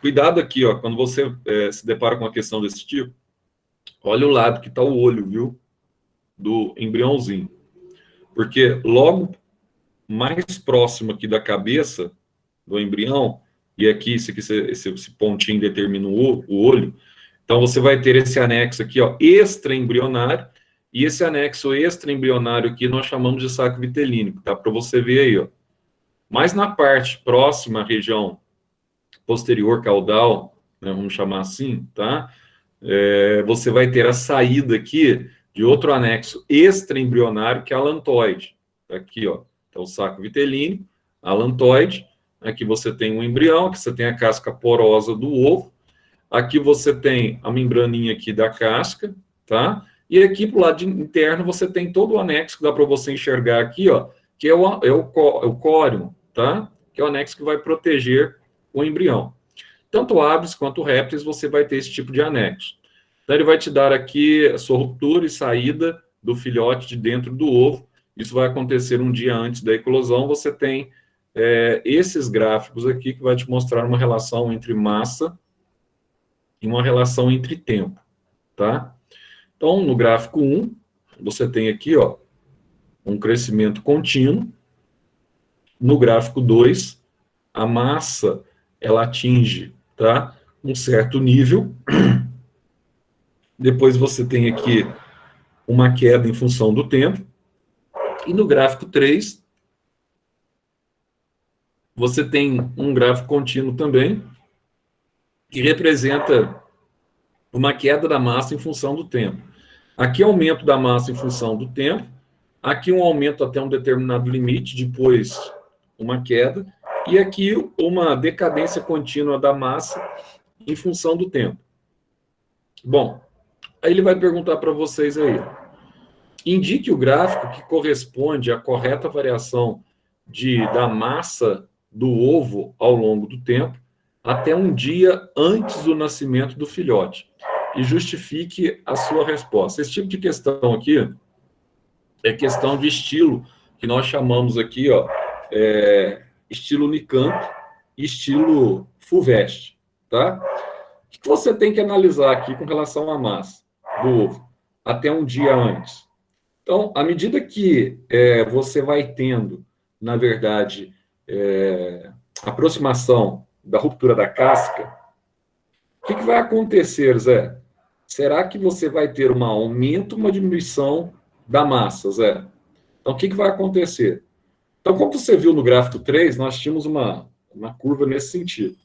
Cuidado aqui, ó, quando você se depara com uma questão desse tipo, olha o lado que está o olho, viu? Do embriãozinho. Porque logo mais próximo aqui da cabeça do embrião, e aqui esse pontinho determina o olho, então você vai ter esse anexo aqui, ó, extraembrionário, e esse anexo extraembrionário aqui nós chamamos de saco vitelínico, tá? Para você ver aí, ó. Mas na parte próxima à região posterior caudal, né, vamos chamar assim, tá? Você vai ter a saída aqui de outro anexo extraembrionário, que é a alantoide. Aqui, ó, tá o saco vitelínico, alantoide. Aqui você tem um embrião, aqui você tem a casca porosa do ovo. Aqui você tem a membraninha aqui da casca, tá? E aqui pro lado interno você tem todo o anexo que dá para você enxergar aqui, ó, que é o córion, tá? Que é o anexo que vai proteger o embrião. Tanto aves quanto répteis você vai ter esse tipo de anexo. Então ele vai te dar aqui a sua ruptura e saída do filhote de dentro do ovo. Isso vai acontecer um dia antes da eclosão. Você tem esses gráficos aqui que vai te mostrar uma relação entre massa e uma relação entre tempo, tá? Então, no gráfico 1, você tem aqui, ó, um crescimento contínuo. No gráfico 2, a massa, ela atinge, tá, um certo nível. Depois você tem aqui uma queda em função do tempo. E no gráfico 3, você tem um gráfico contínuo também, que representa uma queda da massa em função do tempo. Aqui aumento da massa em função do tempo, aqui um aumento até um determinado limite, depois uma queda, e aqui uma decadência contínua da massa em função do tempo. Bom, aí ele vai perguntar para vocês aí. Indique o gráfico que corresponde à correta variação da massa do ovo ao longo do tempo, até um dia antes do nascimento do filhote. E justifique a sua resposta. Esse tipo de questão aqui é questão de estilo, que nós chamamos aqui, ó, estilo Unicamp e estilo FUVEST, tá? O que você tem que analisar aqui com relação à massa do ovo, até um dia antes? Então, à medida que você vai tendo, na verdade, aproximação da ruptura da casca, o que vai acontecer, Zé? Será que você vai ter um aumento, uma diminuição da massa, Zé? Então, o que vai acontecer? Então, como você viu no gráfico 3, nós tínhamos uma curva nesse sentido.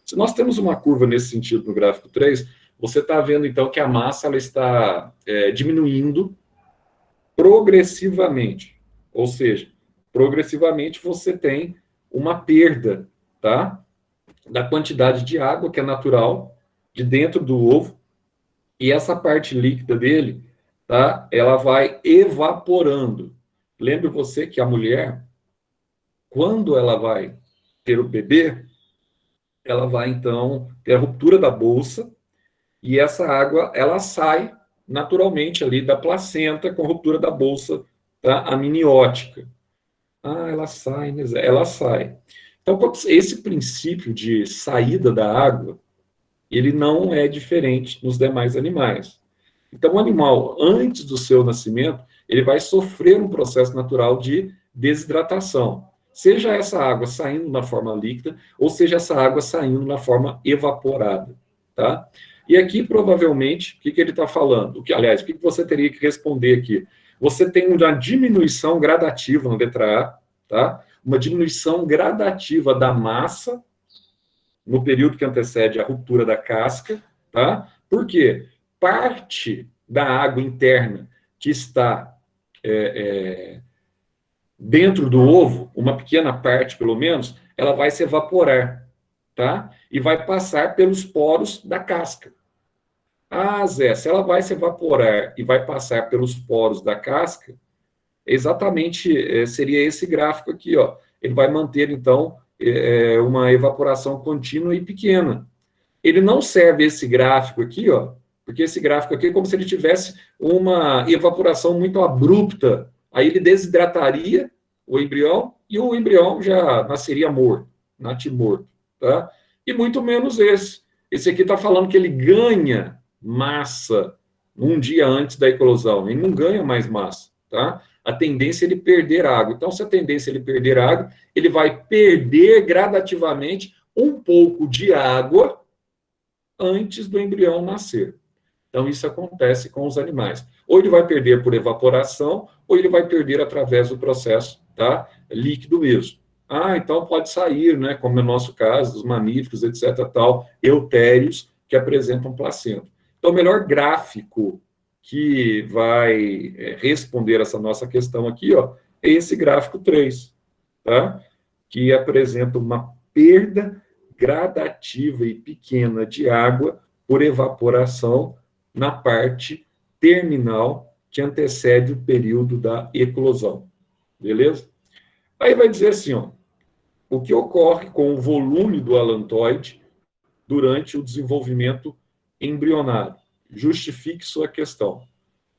Se nós temos uma curva nesse sentido no gráfico 3, você está vendo, então, que a massa ela está diminuindo progressivamente. Ou seja, progressivamente você tem uma perda, tá? Da quantidade de água que é natural de dentro do ovo, e essa parte líquida dele, tá? Ela vai evaporando. Lembre você que a mulher, quando ela vai ter o bebê, ela vai então ter a ruptura da bolsa, e essa água ela sai naturalmente ali da placenta com a ruptura da bolsa, tá? Amniótica. Ah, ela sai, né? Ela sai. Então, esse princípio de saída da água, ele não é diferente nos demais animais. Então, o animal, antes do seu nascimento, ele vai sofrer um processo natural de desidratação. Seja essa água saindo na forma líquida, ou seja essa água saindo na forma evaporada, tá? E aqui, provavelmente, o que ele está falando? Aliás, o que você teria que responder aqui? Você tem uma diminuição gradativa na letra A, tá? Uma diminuição gradativa da massa no período que antecede a ruptura da casca, tá? Por quê? Parte da água interna que está dentro do ovo, uma pequena parte pelo menos, ela vai se evaporar, tá? E vai passar pelos poros da casca. Ah, Zé, se ela vai se evaporar e vai passar pelos poros da casca, exatamente seria esse gráfico aqui, ó. Ele vai manter, então, uma evaporação contínua e pequena. Ele não serve esse gráfico aqui, ó, porque esse gráfico aqui é como se ele tivesse uma evaporação muito abrupta. Aí ele desidrataria o embrião e o embrião já nasceria morto, natimorto, tá? E muito menos esse. Esse aqui está falando que ele ganha massa um dia antes da eclosão. Ele não ganha mais massa, tá? A tendência é ele perder água. Então, se a tendência é ele perder água, ele vai perder gradativamente um pouco de água antes do embrião nascer. Então, isso acontece com os animais. Ou ele vai perder por evaporação, ou ele vai perder através do processo, tá? Líquido mesmo. Ah, então pode sair, né? Como no nosso caso, os mamíferos, etc., tal, eutérios que apresentam placenta. Então, o melhor gráfico que vai responder essa nossa questão aqui, ó, é esse gráfico 3, tá? Que apresenta uma perda gradativa e pequena de água por evaporação na parte terminal que antecede o período da eclosão. Beleza? Aí vai dizer assim, ó, o que ocorre com o volume do alantoide durante o desenvolvimento embrionário? Justifique sua questão.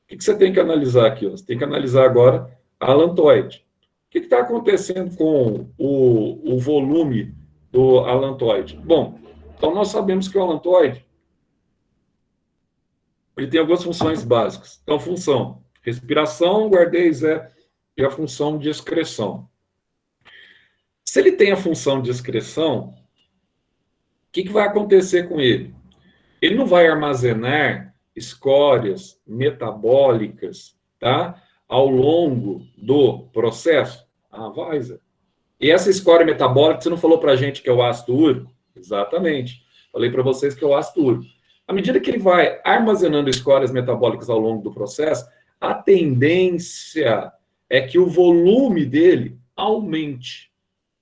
O que você tem que analisar aqui? Você tem que analisar agora a alantoide. O que está acontecendo com o volume do alantoide? Bom, então nós sabemos que o alantoide ele tem algumas funções básicas. Então, função respiração, guardei Zé, e a função de excreção. Se ele tem a função de excreção, o que vai acontecer com ele? Ele não vai armazenar escórias metabólicas, tá? Ao longo do processo? Ah, vai, Zé. E essa escória metabólica, você não falou para a gente que é o ácido úrico? Exatamente. Falei para vocês que é o ácido úrico. À medida que ele vai armazenando escórias metabólicas ao longo do processo, a tendência é que o volume dele aumente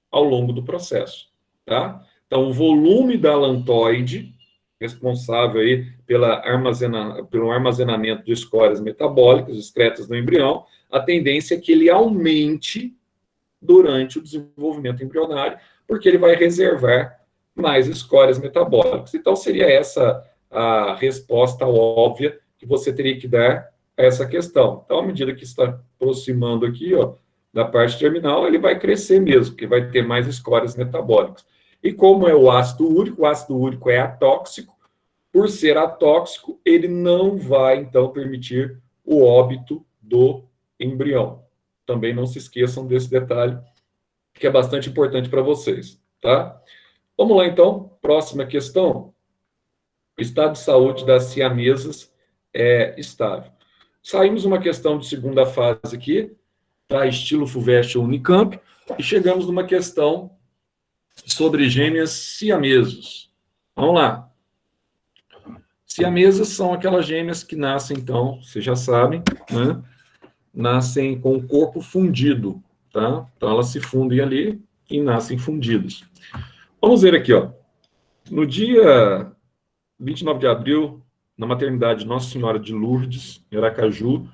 ao longo do processo, tá? Então, o volume da alantoide, responsável aí pelo armazenamento de escórias metabólicas excretas no embrião, a tendência é que ele aumente durante o desenvolvimento embrionário, porque ele vai reservar mais escórias metabólicas. Então, seria essa a resposta óbvia que você teria que dar a essa questão. Então, à medida que está aproximando aqui, ó, da parte terminal, ele vai crescer mesmo, porque vai ter mais escórias metabólicas. E como é o ácido úrico é atóxico. Por ser atóxico, ele não vai, então, permitir o óbito do embrião. Também não se esqueçam desse detalhe, que é bastante importante para vocês, tá? Vamos lá, então. Próxima questão. O estado de saúde das siamesas é estável. Saímos uma questão de segunda fase aqui, tá? Estilo FUVEST ou Unicamp, e chegamos numa questão sobre gêmeas siameses. Vamos lá. Siamesas são aquelas gêmeas que nascem, então, vocês já sabem, né? Nascem com o corpo fundido, tá? Então, elas se fundem ali e nascem fundidas. Vamos ver aqui, ó. No dia 29 de abril, na maternidade Nossa Senhora de Lourdes, em Aracaju,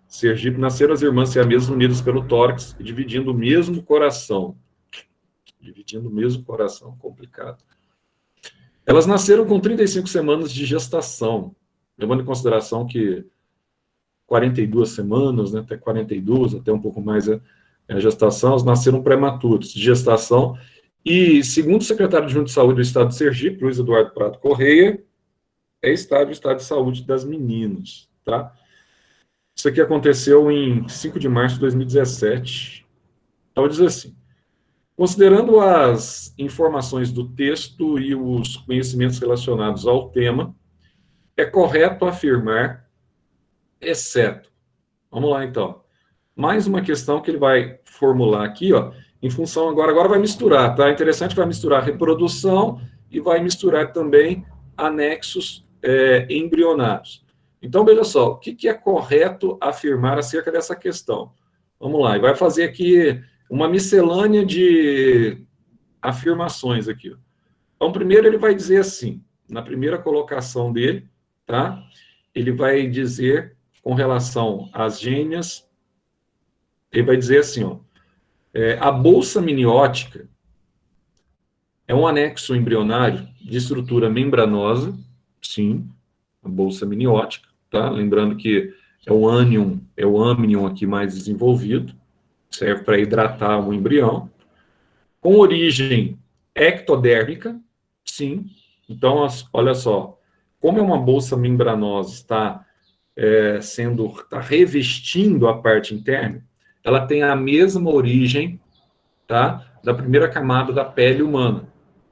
Sergipe, nasceram as irmãs siamesas unidas pelo tórax e dividindo o mesmo coração. Dividindo o mesmo coração, complicado. Elas nasceram com 35 semanas de gestação, levando em consideração que 42 semanas, né, até 42, até um pouco mais a gestação, elas nasceram prematuras de gestação. E, segundo o secretário adjunto de saúde do estado de Sergipe, Luiz Eduardo Prado Correia, é o estado de saúde das meninas, tá? Isso aqui aconteceu em 5 de março de 2017. Então, diz assim: considerando as informações do texto e os conhecimentos relacionados ao tema, é correto afirmar, exceto. Vamos lá, então. Mais uma questão que ele vai formular aqui, ó, em função agora vai misturar, tá? Interessante que vai misturar reprodução e vai misturar também anexos embrionários. Então, veja só, o que é correto afirmar acerca dessa questão? Vamos lá, e vai fazer aqui uma miscelânea de afirmações aqui. Então, primeiro ele vai dizer assim, na primeira colocação dele, tá? Ele vai dizer com relação às gêmeas, ele vai dizer assim, ó, a bolsa miniótica é um anexo embrionário de estrutura membranosa, sim, a bolsa miniótica, tá? Lembrando que é o ânion aqui mais desenvolvido, serve para hidratar o embrião, com origem ectodérmica, sim. Então, olha só, como é uma bolsa membranosa, está revestindo a parte interna, ela tem a mesma origem, tá, da primeira camada da pele humana.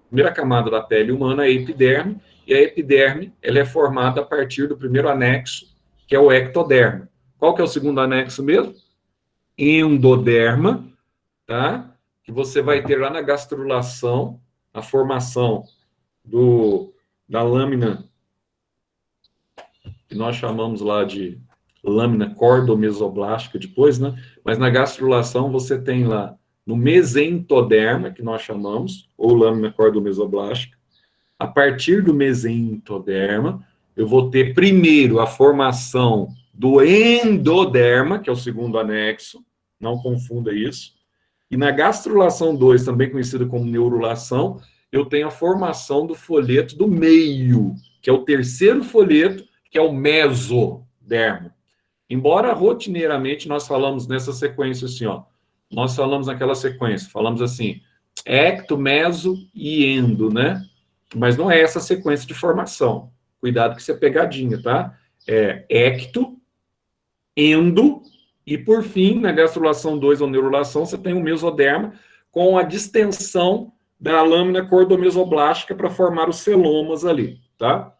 A primeira camada da pele humana é a epiderme, e a epiderme ela é formada a partir do primeiro anexo, que é o ectoderma. Qual que é o segundo anexo mesmo? Endoderma, tá? Que você vai ter lá na gastrulação a formação da lâmina, que nós chamamos lá de lâmina cordomesoblástica depois, né? Mas na gastrulação você tem lá no mesentoderma, que nós chamamos, ou lâmina cordomesoblástica. A partir do mesentoderma, eu vou ter primeiro a formação do endoderma, que é o segundo anexo, não confunda isso. E na gastrulação 2, também conhecida como neurulação, eu tenho a formação do folheto do meio, que é o terceiro folheto, que é o mesoderma. Embora rotineiramente nós falamos nessa sequência assim, ó, nós falamos naquela sequência, falamos assim, ecto, meso e endo, né? Mas não é essa sequência de formação. Cuidado que isso é pegadinha, tá? É ecto, endo, e por fim, na gastrulação 2 ou neurulação, você tem o mesoderma com a distensão da lâmina cordomesoblástica para formar os celomas ali, tá?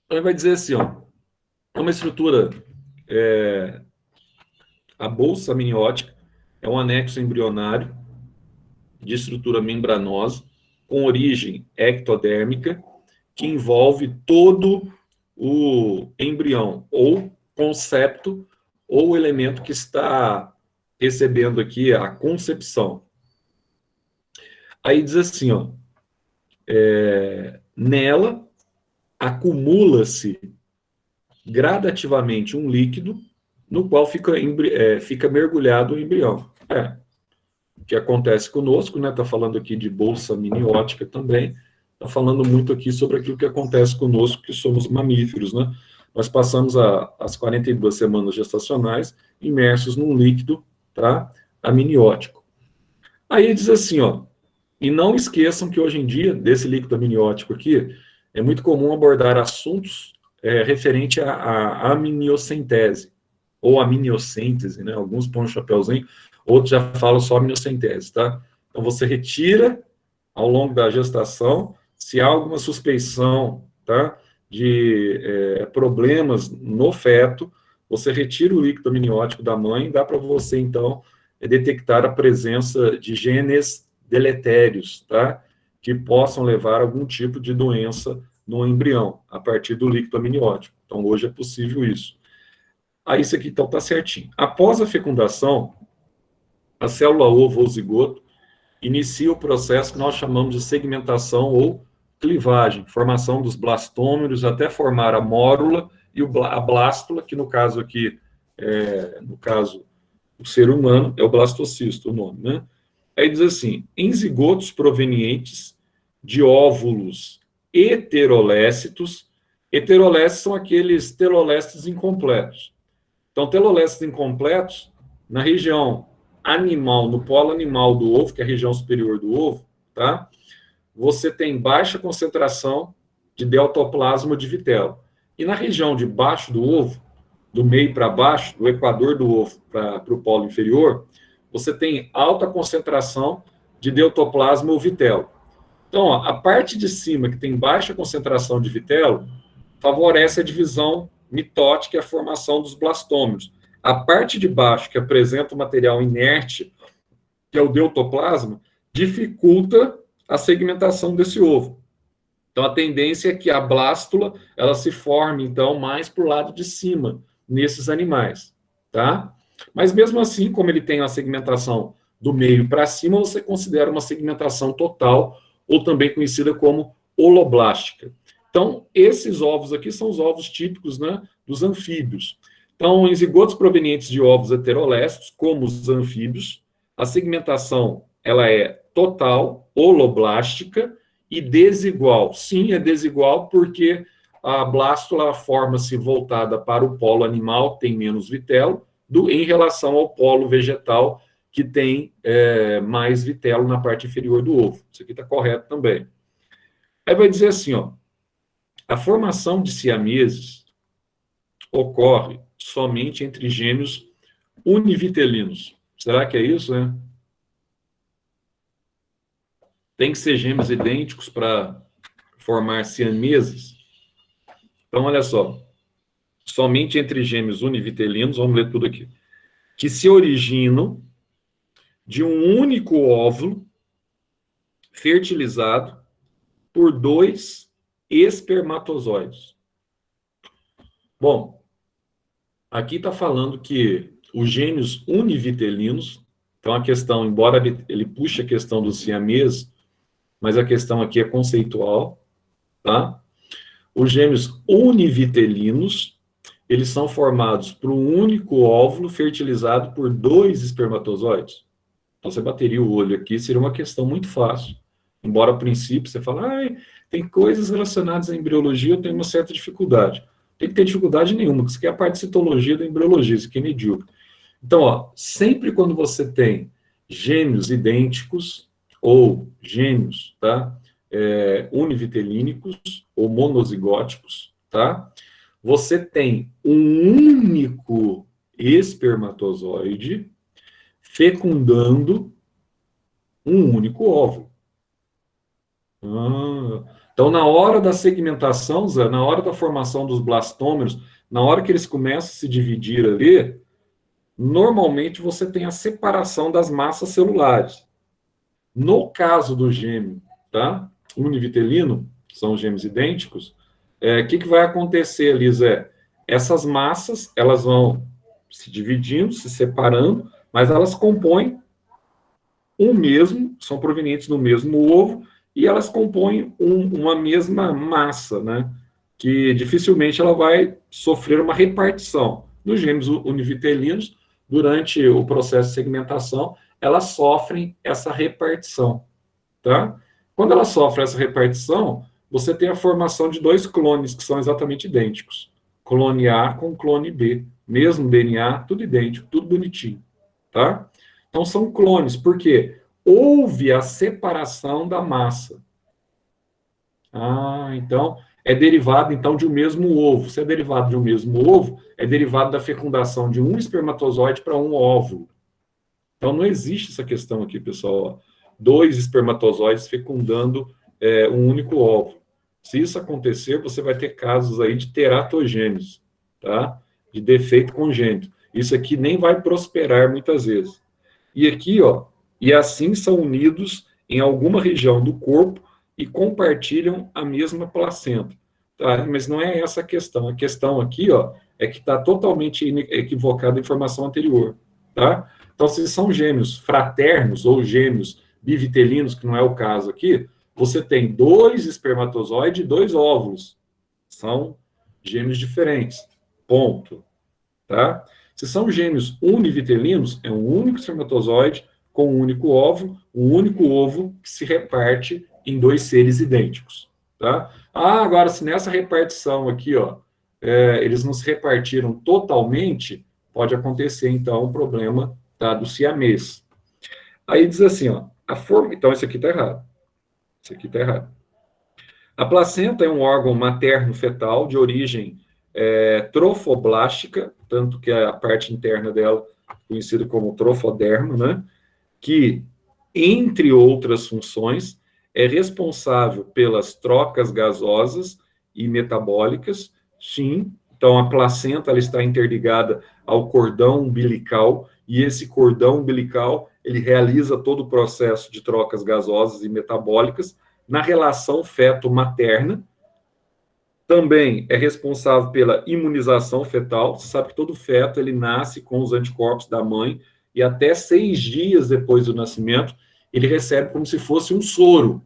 Então, ele vai dizer assim, ó, é uma estrutura, a bolsa amniótica é um anexo embrionário de estrutura membranosa com origem ectodérmica que envolve todo o embrião, ou concepto, ou elemento que está recebendo aqui a concepção. Aí diz assim, ó, nela acumula-se gradativamente um líquido no qual fica mergulhado o embrião. O que acontece conosco, né? Está falando aqui de bolsa amniótica também, está falando muito aqui sobre aquilo que acontece conosco, que somos mamíferos, né? Nós passamos as 42 semanas gestacionais imersos num líquido, tá? Amniótico. Aí diz assim, ó, e não esqueçam que hoje em dia, desse líquido amniótico aqui, é muito comum abordar assuntos referente à amniocentese, ou amniocêntese, né? Alguns põem um chapéuzinho, outros já falam só amniocentese, tá? Então, você retira, ao longo da gestação, se há alguma suspeição, tá? De problemas no feto, você retira o líquido amniótico da mãe, dá para você, então, detectar a presença de genes deletérios, tá? Que possam levar a algum tipo de doença no embrião, a partir do líquido amniótico. Então, hoje é possível isso. Aí, isso aqui, então, está certinho. Após a fecundação, a célula ovo ou zigoto inicia o processo que nós chamamos de segmentação ou clivagem, formação dos blastômeros até formar a mórula e a blástula, que no caso aqui, o ser humano, é o blastocisto, o nome, né? Aí diz assim, em zigotos provenientes de óvulos heterolécitos, heterolécitos são aqueles telolécitos incompletos. Então, telolécitos incompletos, na região animal, no polo animal do ovo, que é a região superior do ovo, tá? Você tem baixa concentração de deltoplasma de vitelo. E na região de baixo do ovo, do meio para baixo, do equador do ovo para o polo inferior, você tem alta concentração de deltoplasma ou vitelo. Então, ó, a parte de cima, que tem baixa concentração de vitelo, favorece a divisão mitótica e a formação dos blastômeros. A parte de baixo, que apresenta o material inerte, que é o deltoplasma, dificulta a segmentação desse ovo. Então, a tendência é que a blástula ela se forme, então, mais para o lado de cima, nesses animais, tá? Mas, mesmo assim, como ele tem a segmentação do meio para cima, você considera uma segmentação total, ou também conhecida como holoblástica. Então, esses ovos aqui são os ovos típicos, né, dos anfíbios. Então, em zigotos provenientes de ovos heterolécitos, como os anfíbios, a segmentação ela é total, holoblástica e desigual. Sim, é desigual porque a blástula forma-se voltada para o polo animal, que tem menos vitelo, em relação ao polo vegetal, que tem mais vitelo na parte inferior do ovo. Isso aqui está correto também. Aí vai dizer assim, ó, a formação de siameses ocorre somente entre gêmeos univitelinos. Será que é isso, né? Tem que ser gêmeos idênticos para formar siameses? Então, olha só. Somente entre gêmeos univitelinos, vamos ler tudo aqui, que se originam de um único óvulo fertilizado por 2 espermatozoides. Bom, aqui está falando que os gêmeos univitelinos, então a questão, embora ele puxe a questão do siamês, mas a questão aqui é conceitual, tá? Os gêmeos univitelinos, eles são formados por um único óvulo fertilizado por 2 espermatozoides. Então, você bateria o olho aqui, seria uma questão muito fácil. Embora, a princípio, você fale, tem coisas relacionadas à embriologia, eu tenho uma certa dificuldade. Não tem que ter dificuldade nenhuma, porque isso aqui é a parte de citologia da embriologia, isso aqui é medíocre. Então, ó, sempre quando você tem gêmeos idênticos, ou gêmeos, tá? Univitelínicos, ou monozigóticos, tá? Você tem um único espermatozoide fecundando um único óvulo. Então, na hora da segmentação, Zé, na hora da formação dos blastômeros, na hora que eles começam a se dividir ali, normalmente você tem a separação das massas celulares. No caso do gêmeo, tá? Univitelino, são gêmeos idênticos, que vai acontecer ali, Zé? Essas massas, elas vão se dividindo, se separando, mas elas compõem são provenientes do mesmo ovo, e elas compõem uma mesma massa, né? Que dificilmente ela vai sofrer uma repartição. Nos gêmeos univitelinos, durante o processo de segmentação, elas sofrem essa repartição, tá? Quando elas sofrem essa repartição, você tem a formação de dois clones que são exatamente idênticos. Clone A com clone B. Mesmo DNA, tudo idêntico, tudo bonitinho, tá? Então são clones, porque houve a separação da massa. Ah, então é derivado então de um mesmo ovo. Se é derivado de um mesmo ovo, é derivado da fecundação de um espermatozoide para um óvulo. Então não existe essa questão aqui, pessoal. Dois espermatozoides fecundando um único óvulo. Se isso acontecer, você vai ter casos aí de teratogênesis, tá? De defeito congênito. Isso aqui nem vai prosperar muitas vezes. E aqui, ó, e assim são unidos em alguma região do corpo e compartilham a mesma placenta. Tá? Mas não é essa a questão. A questão aqui, ó, é que está totalmente equivocada a informação anterior, tá? Então, se são gêmeos fraternos ou gêmeos bivitelinos, que não é o caso aqui, você tem dois espermatozoides e dois óvulos. São gêmeos diferentes. Ponto. Tá? Se são gêmeos univitelinos, é um único espermatozoide com um único ovo que se reparte em dois seres idênticos. Tá? Ah, agora, se nessa repartição aqui, ó, eles não se repartiram totalmente, pode acontecer, então, um problema, tá, do siamês. Aí diz assim, ó, então isso aqui está errado. Isso aqui está errado. A placenta é um órgão materno-fetal de origem trofoblástica, tanto que a parte interna dela conhecida como trofoderma, né, que, entre outras funções, é responsável pelas trocas gasosas e metabólicas, sim. Então, a placenta ela está interligada ao cordão umbilical, e esse cordão umbilical ele realiza todo o processo de trocas gasosas e metabólicas na relação feto-materna. Também é responsável pela imunização fetal. Você sabe que todo feto ele nasce com os anticorpos da mãe e até 6 dias depois do nascimento ele recebe como se fosse um soro,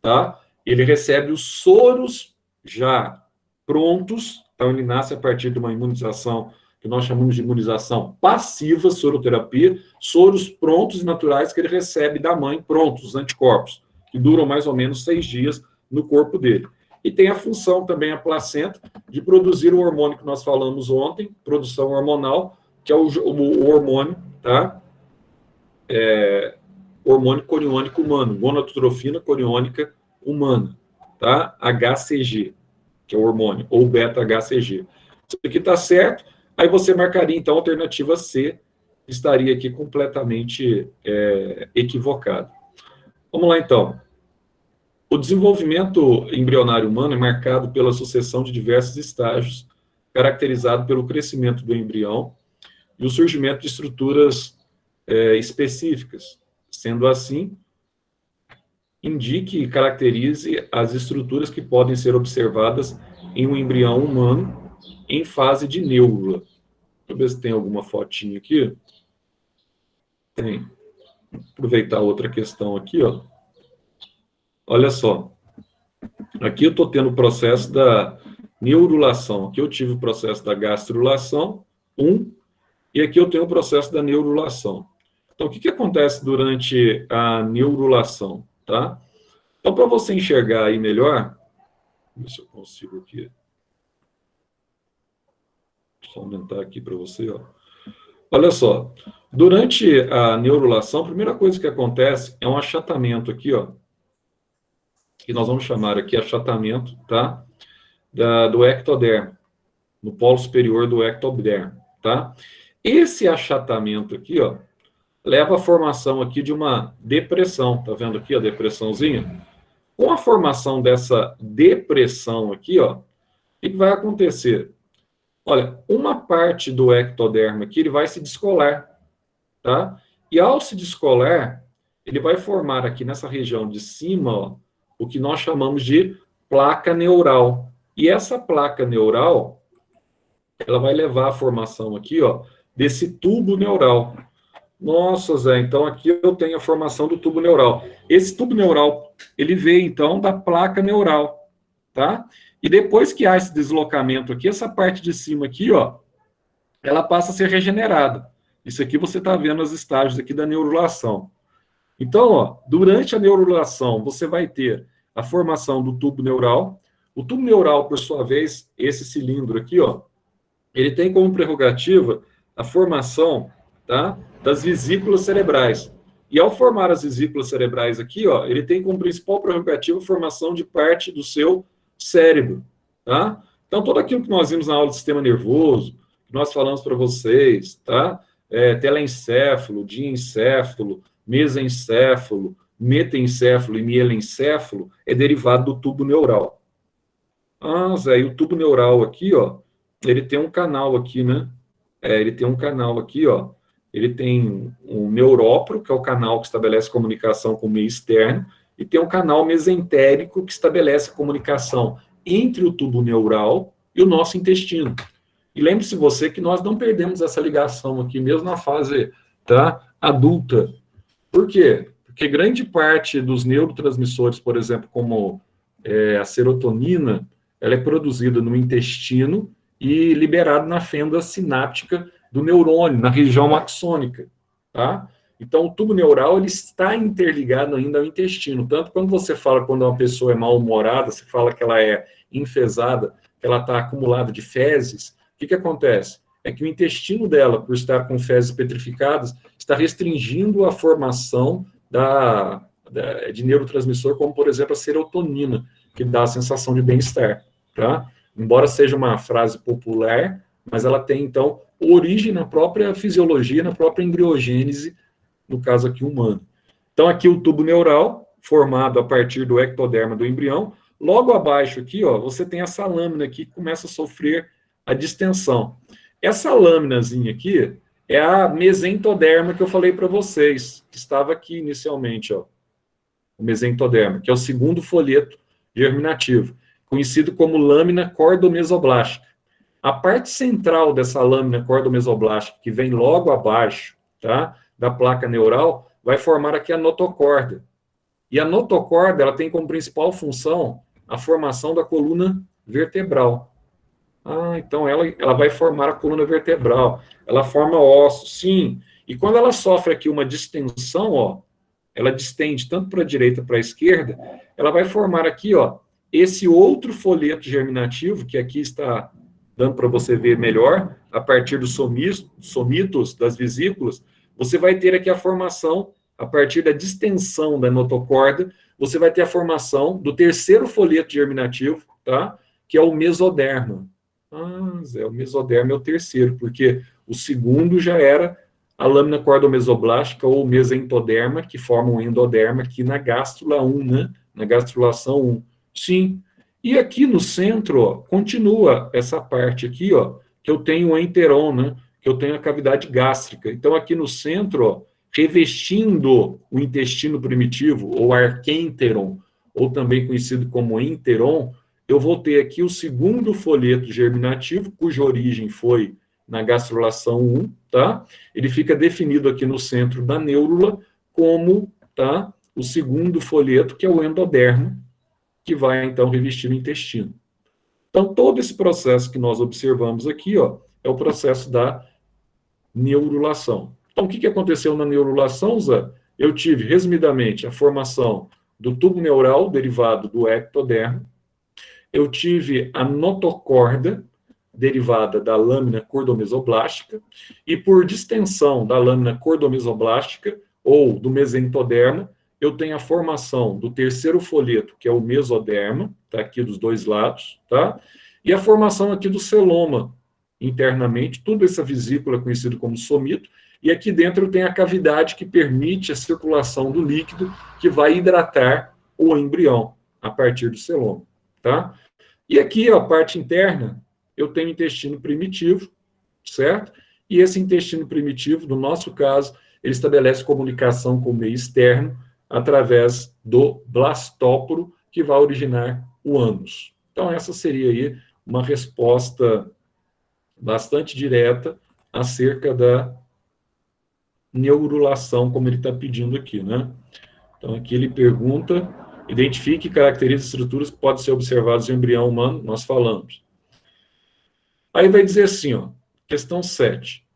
tá? Ele recebe os soros já prontos, então ele nasce a partir de uma imunização que nós chamamos de imunização passiva, soroterapia, soros prontos e naturais que ele recebe da mãe prontos, os anticorpos, que duram mais ou menos 6 dias no corpo dele. E tem a função também, a placenta, de produzir o hormônio que nós falamos ontem, produção hormonal, que é o hormônio, tá? Hormônio coriônico humano, gonadotrofina coriônica humana, tá? HCG, que é o hormônio, ou beta-HCG. Isso aqui está certo, aí você marcaria, então, a alternativa C, estaria aqui completamente equivocado. Vamos lá, então. O desenvolvimento embrionário humano é marcado pela sucessão de diversos estágios, caracterizado pelo crescimento do embrião e o surgimento de estruturas específicas. Sendo assim, indique e caracterize as estruturas que podem ser observadas em um embrião humano em fase de neurula. Deixa eu ver se tem alguma fotinha aqui. Tem. Vou aproveitar outra questão aqui, ó. Olha só, aqui eu estou tendo o processo da neurulação. Aqui eu tive o processo da gastrulação, e aqui eu tenho o processo da neurulação. Então, o que acontece durante a neurulação, tá? Então, para você enxergar aí melhor, ver se eu consigo aqui. Deixa eu aumentar aqui para você, ó. Olha só, durante a neurulação, a primeira coisa que acontece é um achatamento aqui, ó, que nós vamos chamar aqui achatamento, tá? Do ectodermo, no polo superior do ectodermo, tá? Esse achatamento aqui, ó, leva à formação aqui de uma depressão, tá vendo aqui a depressãozinha? Com a formação dessa depressão aqui, ó, o que vai acontecer? Olha, uma parte do ectodermo aqui, ele vai se descolar, tá? E ao se descolar, ele vai formar aqui nessa região de cima, ó, o que nós chamamos de placa neural. E essa placa neural, ela vai levar à formação aqui, ó, desse tubo neural. Nossa, Zé, então aqui eu tenho a formação do tubo neural. Esse tubo neural, ele veio, então, da placa neural, tá? E depois que há esse deslocamento aqui, essa parte de cima aqui, ó, ela passa a ser regenerada. Isso aqui você está vendo os estágios aqui da neurulação. Então, ó, durante a neurulação, você vai ter a formação do tubo neural. O tubo neural, por sua vez, esse cilindro aqui, ó, ele tem como prerrogativa a formação, tá, das vesículas cerebrais. E ao formar as vesículas cerebrais aqui, ó, ele tem como principal prerrogativa a formação de parte do seu cérebro, tá? Então, tudo aquilo que nós vimos na aula do sistema nervoso, que nós falamos para vocês, tá? Telencéfalo, diencéfalo, mesencéfalo, metencéfalo e mielencéfalo, é derivado do tubo neural. Ah, Zé, e o tubo neural aqui, ó, ele tem um canal aqui, né? Ele tem um canal aqui, ó. Ele tem um neuróporo, que é o canal que estabelece comunicação com o meio externo, e tem um canal mesentérico que estabelece a comunicação entre o tubo neural e o nosso intestino. E lembre-se você que nós não perdemos essa ligação aqui, mesmo na fase, tá, adulta. Por quê? Porque grande parte dos neurotransmissores, por exemplo, como a serotonina, ela é produzida no intestino e liberada na fenda sináptica do neurônio, na região axônica, tá? Então, o tubo neural ele está interligado ainda ao intestino. Tanto quando você fala quando uma pessoa é mal-humorada, você fala que ela é enfesada, que ela está acumulada de fezes, o que acontece? É que o intestino dela, por estar com fezes petrificadas, está restringindo a formação de neurotransmissor, como, por exemplo, a serotonina, que dá a sensação de bem-estar, tá? Embora seja uma frase popular, mas ela tem, então, origem na própria fisiologia, na própria embriogênese, no caso aqui humano. Então, aqui o tubo neural, formado a partir do ectoderma do embrião. Logo abaixo aqui, ó, você tem essa lâmina aqui que começa a sofrer a distensão. Essa lâminazinha aqui é a mesentoderma que eu falei para vocês, que estava aqui inicialmente, ó. O mesentoderma, que é o segundo folheto germinativo, conhecido como lâmina cordomesoblástica. A parte central dessa lâmina cordomesoblástica, que vem logo abaixo, tá, da placa neural, vai formar aqui a notocorda. E a notocorda, ela tem como principal função a formação da coluna vertebral. Ah, então ela vai formar a coluna vertebral. Ela forma ossos, sim. E quando ela sofre aqui uma distensão, ó, ela distende tanto para a direita para a esquerda, ela vai formar aqui, ó, esse outro folheto germinativo, que aqui está dando para você ver melhor, a partir dos somitos, das vesículas, você vai ter aqui a formação, a partir da distensão da notocorda, você vai ter a formação do terceiro folheto germinativo, tá? Que é o mesoderma. Ah, Zé, o mesoderma é o terceiro, porque o segundo já era a lâmina cordomesoblástica ou mesentoderma, que forma um endoderma aqui na gástrula 1, né? Na gastrulação 1. Sim. E aqui no centro, ó, continua essa parte aqui, ó, que eu tenho o enteron, né? Que eu tenho a cavidade gástrica. Então, aqui no centro, ó, revestindo o intestino primitivo, ou arquenteron, ou também conhecido como enteron, eu vou ter aqui o segundo folheto germinativo, cuja origem foi na gastrulação 1, tá? Ele fica definido aqui no centro da neurula como, tá, o segundo folheto, que é o endodermo, que vai, então, revestir o intestino. Então, todo esse processo que nós observamos aqui, ó, é o processo da neurulação. Então, o que aconteceu na neurulação, Zé? Eu tive, resumidamente, a formação do tubo neural derivado do ectodermo. Eu tive a notocorda, derivada da lâmina cordomesoblástica, e por distensão da lâmina cordomesoblástica, ou do mesentoderma, eu tenho a formação do terceiro folheto, que é o mesoderma, tá aqui dos dois lados, tá? E a formação aqui do celoma, internamente, toda essa vesícula conhecida como somito, e aqui dentro tem a cavidade que permite a circulação do líquido que vai hidratar o embrião a partir do celoma, tá? E aqui, a parte interna, eu tenho intestino primitivo, certo? E esse intestino primitivo, no nosso caso, ele estabelece comunicação com o meio externo através do blastóporo, que vai originar o ânus. Então, essa seria aí uma resposta bastante direta acerca da neurulação, como ele está pedindo aqui, né? Então, aqui ele pergunta, identifique e caracterize estruturas que podem ser observadas em embrião humano, nós falamos. Aí vai dizer assim, ó, questão 7.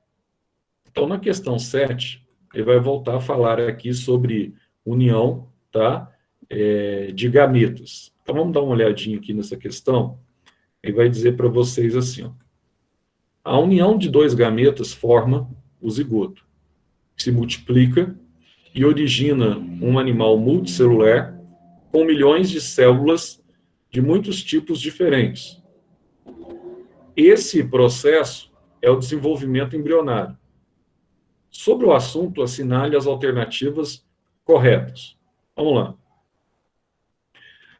Então, na questão 7, ele vai voltar a falar aqui sobre união, tá? De gametas. Então, vamos dar uma olhadinha aqui nessa questão. Ele vai dizer para vocês assim, ó, a união de dois gametas forma o zigoto, que se multiplica e origina um animal multicelular com milhões de células de muitos tipos diferentes. Esse processo é o desenvolvimento embrionário. Sobre o assunto, assinale as alternativas corretas. Vamos lá.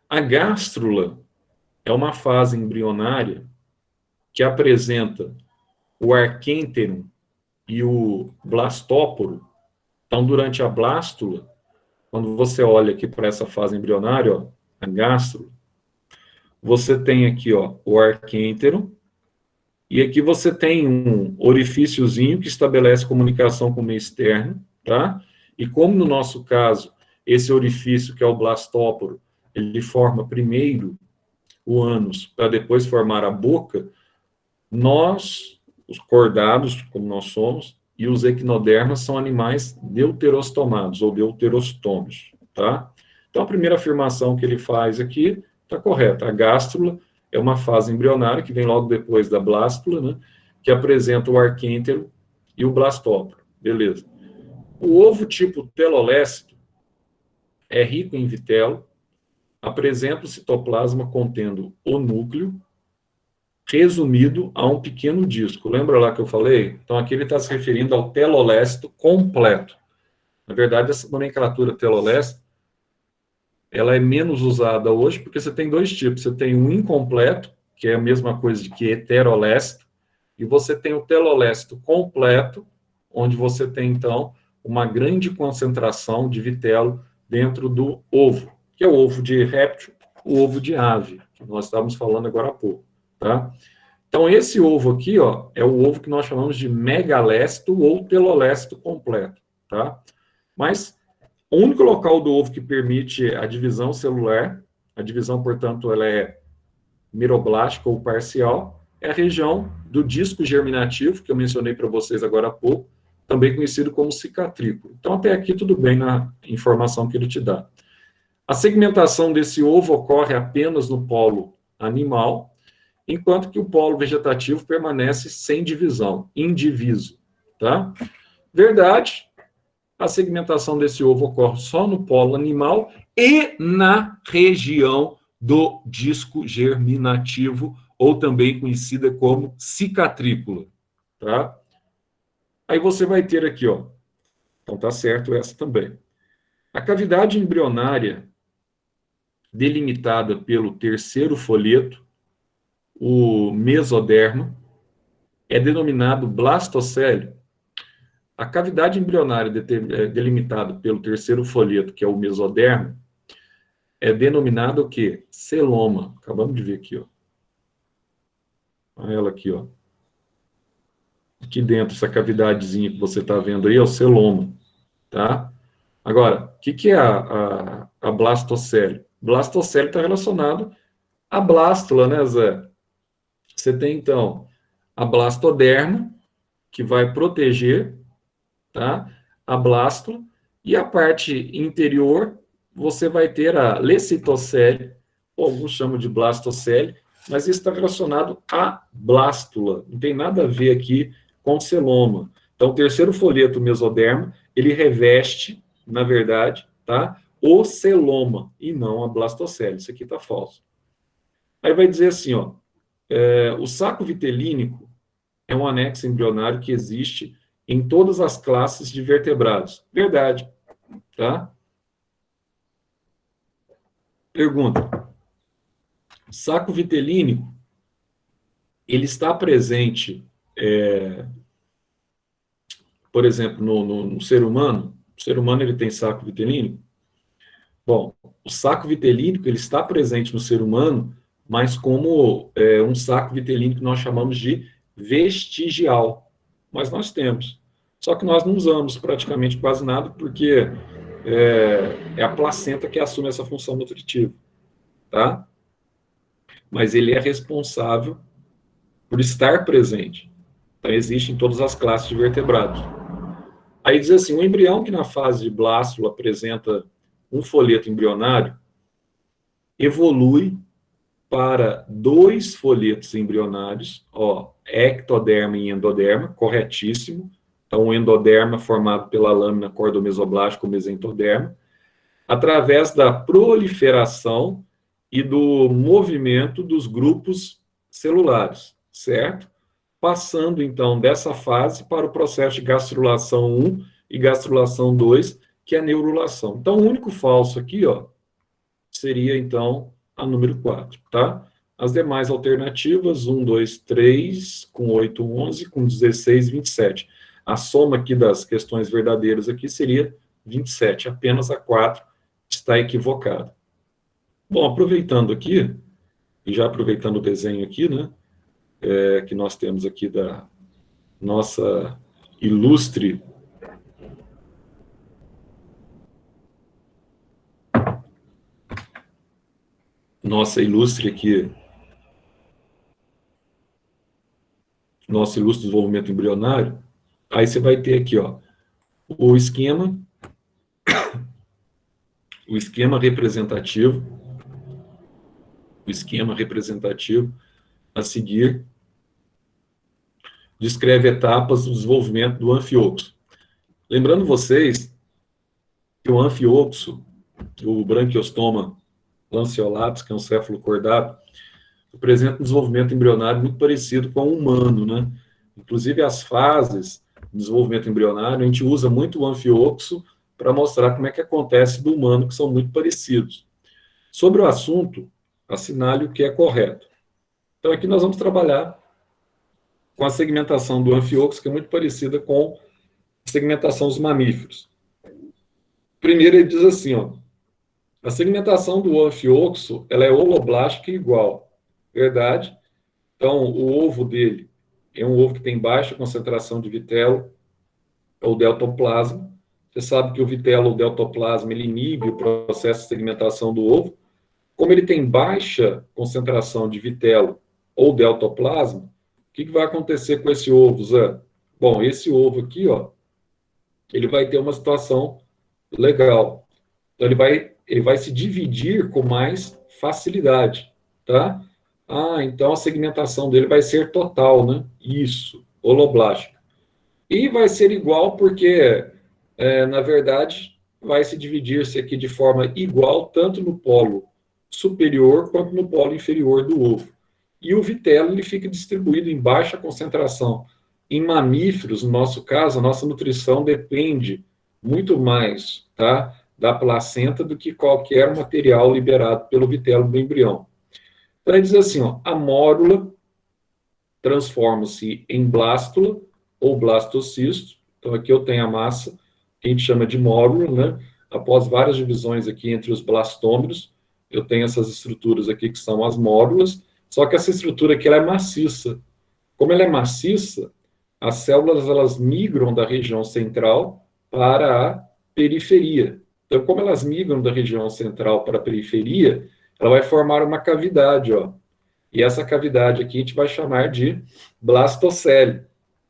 A gástrula é uma fase embrionária que apresenta o arquênteron e o blastóporo. Então, durante a blástula, quando você olha aqui para essa fase embrionária, ó, a gástrula, você tem aqui, ó, o arquênteron, e aqui você tem um orifíciozinho que estabelece comunicação com o meio externo, tá? E como no nosso caso, esse orifício, que é o blastóporo, ele forma primeiro o ânus para depois formar a boca, nós, os cordados, como nós somos, e os equinodermas são animais deuterostomados, ou deuterostômios, tá? Então, a primeira afirmação que ele faz aqui está correta. A gástrula é uma fase embrionária, que vem logo depois da blástula, né? Que apresenta o arquêntero e o blastóporo. Beleza. O ovo tipo telolécito é rico em vitelo, apresenta o citoplasma contendo o núcleo, resumido a um pequeno disco. Lembra lá que eu falei? Então, aqui ele está se referindo ao telolécito completo. Na verdade, essa nomenclatura telolécito, ela é menos usada hoje, porque você tem dois tipos. Você tem um incompleto, que é a mesma coisa que heterolécito, e você tem o telolécito completo, onde você tem, então, uma grande concentração de vitelo dentro do ovo, que é o ovo de réptil, o ovo de ave, que nós estávamos falando agora há pouco, tá? Então, esse ovo aqui, ó, é o ovo que nós chamamos de megalécito ou telolécito completo, tá? Mas o único local do ovo que permite a divisão celular, a divisão, portanto, ela é meroblástica ou parcial, é a região do disco germinativo, que eu mencionei para vocês agora há pouco, também conhecido como cicatrículo. Então, até aqui tudo bem na informação que ele te dá. A segmentação desse ovo ocorre apenas no polo animal, enquanto que o polo vegetativo permanece sem divisão, indiviso, tá? Verdade, a segmentação desse ovo ocorre só no polo animal e na região do disco germinativo, ou também conhecida como cicatrícula, tá? Aí você vai ter aqui, ó, então tá certo essa também. A cavidade embrionária delimitada pelo terceiro folheto, o mesoderma, é denominado blastocélio. A cavidade embrionária delimitada pelo terceiro folheto, que é o mesoderma, é denominada o quê? Celoma. Acabamos de ver aqui, ó. Olha ela aqui, ó. Aqui dentro, essa cavidadezinha que você está vendo aí é o celoma, tá? Agora, o que é a blastocélio? Blastocélio está relacionado à blástula, né, Zé? Você tem, então, a blastoderma, que vai proteger, tá, a blástula, e a parte interior, você vai ter a lecitocélio, ou alguns chamam de blastocélio, mas isso está relacionado à blástula, não tem nada a ver aqui com celoma. Então, o terceiro folheto mesoderma, ele reveste, na verdade, tá, o celoma, e não a blastocélio. Isso aqui está falso. Aí vai dizer assim, ó, o saco vitelínico é um anexo embrionário que existe em todas as classes de vertebrados. Verdade, tá? Pergunta. Saco vitelínico, ele está presente, por exemplo, no ser humano? O ser humano, ele tem saco vitelínico? Bom, o saco vitelínico, ele está presente no ser humano, mas como um saco vitelínico que nós chamamos de vestigial. Mas nós temos. Só que nós não usamos praticamente quase nada, porque é a placenta que assume essa função nutritiva, tá? Mas ele é responsável por estar presente. Então, existe em todas as classes de vertebrados. Aí diz assim, o embrião que na fase de blástula apresenta um folheto embrionário, evolui para 2 folhetos embrionários, ó, ectoderma e endoderma, corretíssimo. Então, o endoderma formado pela lâmina cordomesoblástica ou mesentoderma, através da proliferação e do movimento dos grupos celulares, certo? Passando, então, dessa fase para o processo de gastrulação 1 e gastrulação 2, que é a neurulação. Então, o único falso aqui, ó, seria, então, a número 4, tá? As demais alternativas, 1, 2, 3, com 8, 11, com 16, 27. A soma aqui das questões verdadeiras aqui seria 27, apenas a 4 está equivocada. Bom, aproveitando aqui, e já aproveitando o desenho aqui, né, que nós temos aqui da nossa ilustre aqui, nosso ilustre desenvolvimento embrionário, aí você vai ter aqui, ó, o esquema representativo, a seguir descreve etapas do desenvolvimento do anfioxo. Lembrando vocês que o anfioxo, o branquiostoma lanceolatus, que é um céfalo-cordado, apresenta um desenvolvimento embrionário muito parecido com o humano, né? Inclusive, as fases do desenvolvimento embrionário, a gente usa muito o anfioxo para mostrar como é que acontece do humano, que são muito parecidos. Sobre o assunto, assinale o que é correto. Então, aqui nós vamos trabalhar com a segmentação do anfioxo, que é muito parecida com a segmentação dos mamíferos. Primeiro, ele diz assim, ó, a segmentação do anfioxo, ela é holoblástica igual, verdade? Então, o ovo dele é um ovo que tem baixa concentração de vitelo ou deltoplasma. Você sabe que o vitelo ou deltoplasma, ele inibe o processo de segmentação do ovo. Como ele tem baixa concentração de vitelo ou deltoplasma, o que vai acontecer com esse ovo, Zé? Bom, esse ovo aqui, ó, ele vai ter uma situação legal. Então, ele vai se dividir com mais facilidade, tá? Ah, então a segmentação dele vai ser total, né? Isso, holoblástica. E vai ser igual porque, na verdade, vai se dividir-se aqui de forma igual, tanto no polo superior quanto no polo inferior do ovo. E o vitelo ele fica distribuído em baixa concentração. Em mamíferos, no nosso caso, a nossa nutrição depende muito mais, tá, da placenta do que qualquer material liberado pelo vitelo do embrião. Então, ele diz assim, ó, a mórula transforma-se em blástula ou blastocisto. Então, aqui eu tenho a massa, que a gente chama de mórula, né? Após várias divisões aqui entre os blastômeros, eu tenho essas estruturas aqui que são as mórulas, só que essa estrutura aqui ela é maciça. Como ela é maciça, as células elas migram da região central para a periferia. Então, como elas migram da região central para a periferia, ela vai formar uma cavidade, ó. E essa cavidade aqui a gente vai chamar de blastocele,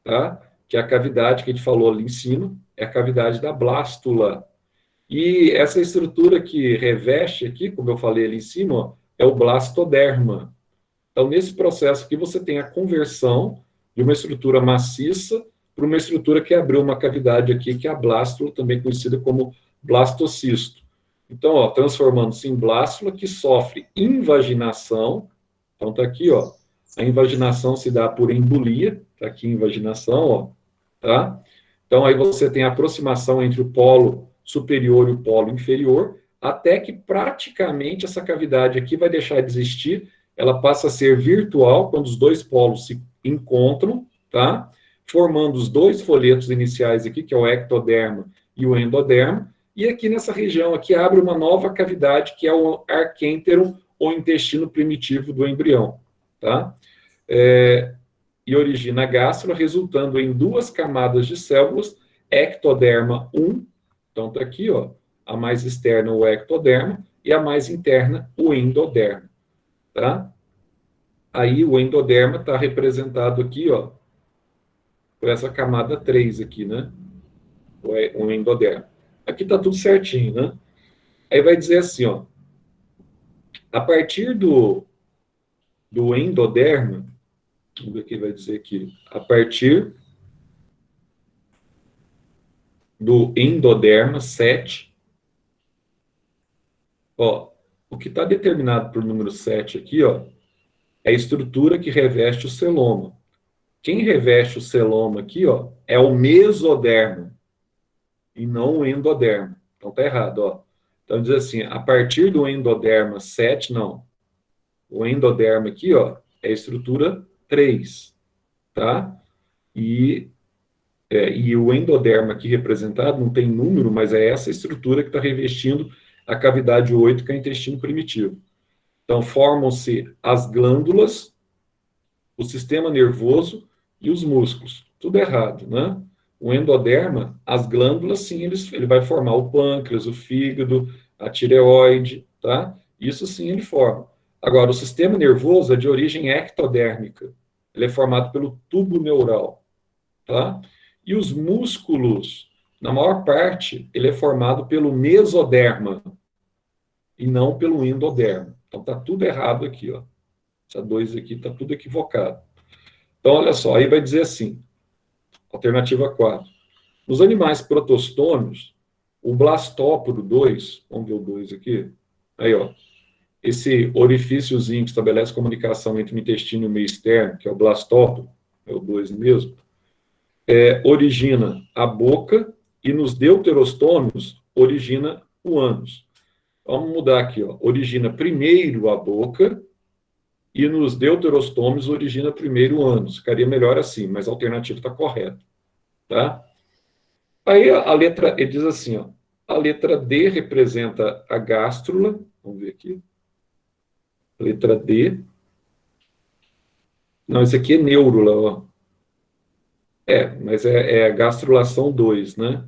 tá? Que é a cavidade que a gente falou ali em cima, é a cavidade da blástula. E essa estrutura que reveste aqui, como eu falei ali em cima, ó, é o blastoderma. Então, nesse processo aqui, você tem a conversão de uma estrutura maciça para uma estrutura que abriu uma cavidade aqui, que é a blástula, também conhecida como blastocisto. Então, ó, transformando-se em blástula, que sofre invaginação. Então, tá aqui, ó, a invaginação se dá por embolia, tá aqui a invaginação, ó, tá? Então, aí você tem a aproximação entre o polo superior e o polo inferior, até que praticamente essa cavidade aqui vai deixar de existir, ela passa a ser virtual quando os dois polos se encontram, tá? Formando os dois folhetos iniciais aqui, que é o ectoderma e o endoderma, e aqui nessa região aqui abre uma nova cavidade, que é o arquêntero, ou intestino primitivo do embrião, tá? E origina a gástrula, resultando em 2 camadas de células ectoderma 1, então tá aqui, ó, a mais externa o ectoderma e a mais interna o endoderma, tá? Aí o endoderma está representado aqui, ó, por essa camada 3 aqui, né? O endoderma. Aqui tá tudo certinho, né? Aí vai dizer assim, ó, a partir do endoderma, vamos ver o que vai dizer aqui, a partir do endoderma 7, ó, o que está determinado por número 7 aqui, ó, é a estrutura que reveste o celoma. Quem reveste o celoma aqui, ó, é o mesoderma e não o endoderma. Então tá errado, ó. Então diz assim, a partir do endoderma 7, não. O endoderma aqui, ó, é a estrutura 3, tá? E o endoderma aqui representado não tem número, mas é essa estrutura que está revestindo a cavidade 8, que é o intestino primitivo. Então, formam-se as glândulas, o sistema nervoso e os músculos. Tudo errado, né? O endoderma, as glândulas, sim, ele vai formar o pâncreas, o fígado, a tireoide, tá? Isso sim ele forma. Agora, o sistema nervoso é de origem ectodérmica. Ele é formado pelo tubo neural, tá? E os músculos, na maior parte, ele é formado pelo mesoderma e não pelo endoderma. Então tá tudo errado aqui, ó. Essa 2 aqui tá tudo equivocado. Então, olha só, aí vai dizer assim, alternativa 4. Nos animais protostômios, o blastóporo 2, vamos ver o 2 aqui, aí, ó, esse orifíciozinho que estabelece comunicação entre o intestino e o meio externo, que é o blastóporo, é o 2 mesmo, origina a boca e nos deuterostômios origina o ânus. Vamos mudar aqui, ó. Origina primeiro a boca e nos deuterostômios origina primeiro o ânus. Ficaria melhor assim, mas a alternativa está correta, tá? Aí a letra, ele diz assim, ó, a letra D representa a gástrula, vamos ver aqui, letra D, não, esse aqui é neurula, ó. Mas é a gastrulação 2, né?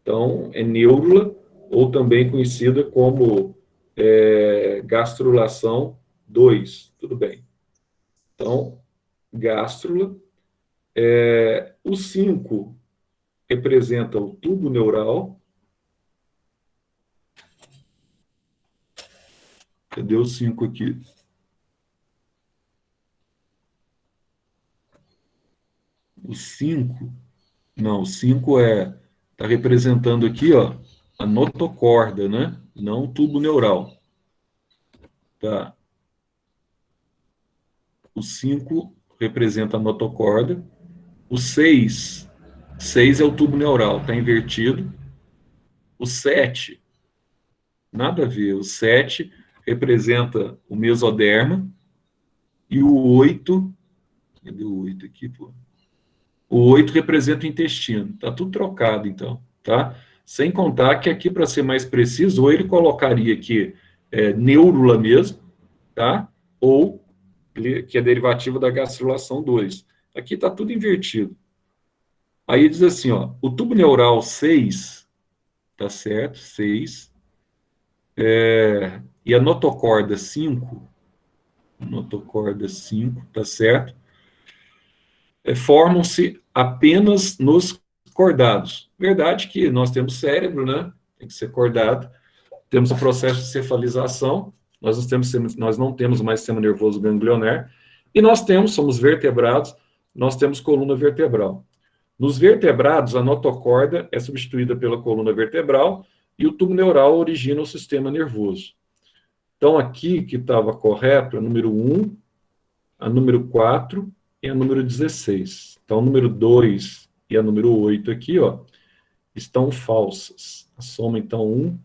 Então, é neurula, ou também conhecida como gastrulação 2, tudo bem. Então, gástrula. O 5 representa o tubo neural. Cadê o 5 aqui? O 5, não, o 5 está representando aqui, ó, a notocorda, né? Não o tubo neural. Tá. O 5 representa a notocorda. O 6 é o tubo neural, está invertido. O 7, nada a ver. O 7 representa o mesoderma. E o 8, cadê o 8 aqui, pô? O 8 representa o intestino. Está tudo trocado, então, tá? Sem contar que aqui, para ser mais preciso, ou ele colocaria aqui neurula mesmo, tá? Ou que é derivativo da gastrulação 2. Aqui está tudo invertido. Aí diz assim, ó, o tubo neural 6, tá certo? 6. E a notocorda 5, tá certo? Formam-se apenas nos cordados. Verdade que nós temos cérebro, né? Tem que ser cordado. Temos o processo de cefalização, nós não temos mais sistema nervoso ganglionar, e somos vertebrados, nós temos coluna vertebral. Nos vertebrados, a notocorda é substituída pela coluna vertebral e o tubo neural origina o sistema nervoso. Então, aqui que estava correto, a número 1, a número 4 e a número 16. Então, o número 2 e a número 8 aqui, ó, estão falsas. A soma, então, 1,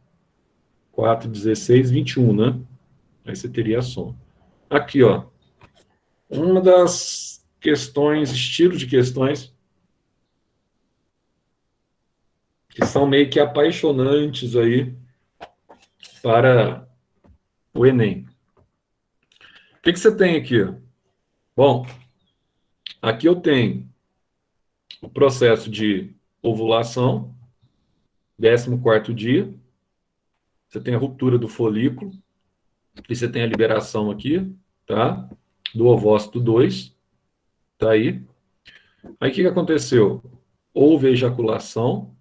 4, 16, 21, né? Aí você teria a soma. Aqui, ó, uma das questões, estilo de questões, que são meio que apaixonantes aí para o Enem. O que você tem aqui? Bom, aqui eu tenho o processo de ovulação, 14º dia, você tem a ruptura do folículo, e você tem a liberação aqui, tá? Do ovócito 2, tá aí. Aí o que aconteceu? Houve a ejaculação,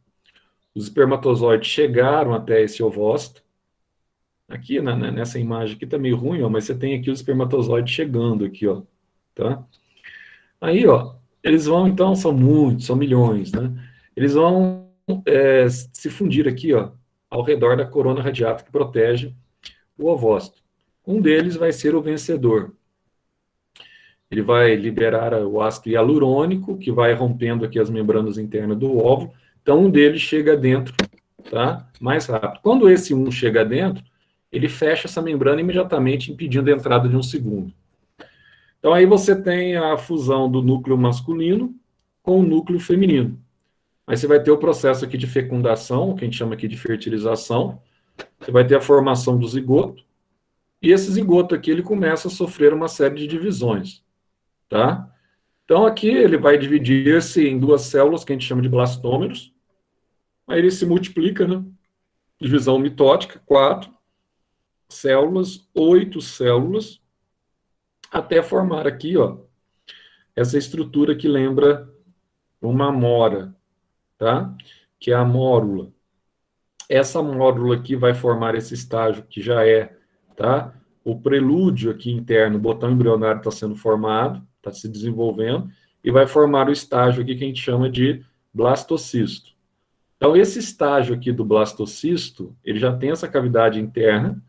os espermatozoides chegaram até esse ovócito. Aqui, nessa imagem aqui tá meio ruim, ó, mas você tem aqui os espermatozoides chegando aqui, ó, tá? Aí, ó, eles vão, então, são muitos, são milhões, né? Eles vão se fundir aqui, ó, ao redor da corona radiata que protege o ovócito. Um deles vai ser o vencedor. Ele vai liberar o ácido hialurônico, que vai rompendo aqui as membranas internas do óvulo. Então, um deles chega dentro, tá? Mais rápido. Quando esse um chega dentro, ele fecha essa membrana imediatamente, impedindo a entrada de um segundo. Então, aí você tem a fusão do núcleo masculino com o núcleo feminino. Aí você vai ter o processo aqui de fecundação, que a gente chama aqui de fertilização. Você vai ter a formação do zigoto. E esse zigoto aqui, ele começa a sofrer uma série de divisões, tá? Então, aqui ele vai dividir-se em duas células, que a gente chama de blastômeros. Aí ele se multiplica, né? Divisão mitótica, 4 células, 8 células, até formar aqui, ó, essa estrutura que lembra uma amora, tá? Que é a mórula. Essa mórula aqui vai formar esse estágio que já é, tá? O prelúdio aqui interno, o botão embrionário está sendo formado, está se desenvolvendo, e vai formar o estágio aqui que a gente chama de blastocisto. Então, esse estágio aqui do blastocisto, ele já tem essa cavidade interna,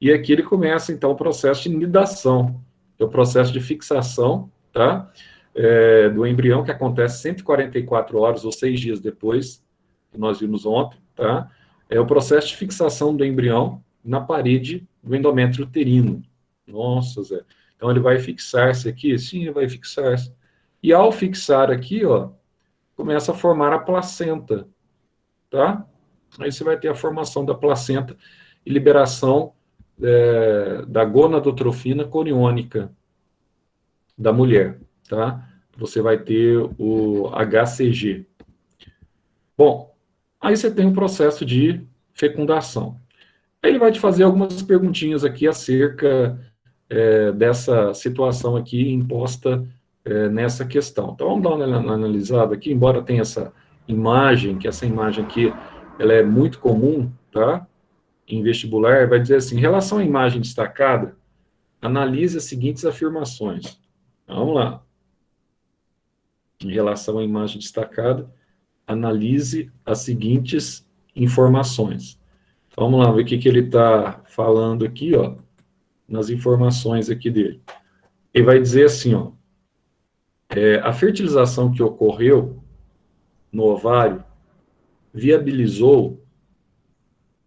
e aqui ele começa, então, o processo de nidação, que é o processo de fixação, tá? Do embrião, que acontece 144 horas ou 6 dias depois, que nós vimos ontem, tá? É o processo de fixação do embrião na parede do endométrio uterino. Nossa, Zé. Então, ele vai fixar-se aqui? Sim, ele vai fixar-se. E ao fixar aqui, ó, começa a formar a placenta, tá? Aí você vai ter a formação da placenta e liberação da gonadotrofina coriônica da mulher, tá? Você vai ter o HCG. Bom, aí você tem um processo de fecundação. Aí ele vai te fazer algumas perguntinhas aqui acerca dessa situação aqui imposta nessa questão. Então, vamos dar uma analisada aqui, embora tenha essa imagem, que essa imagem aqui, ela é muito comum, tá? Em vestibular, vai dizer assim, em relação à imagem destacada, analise as seguintes afirmações. Vamos lá. Em relação à imagem destacada, analise as seguintes informações. Vamos lá ver o que ele está falando aqui, ó, nas informações aqui dele. Ele vai dizer assim, ó, a fertilização que ocorreu no ovário viabilizou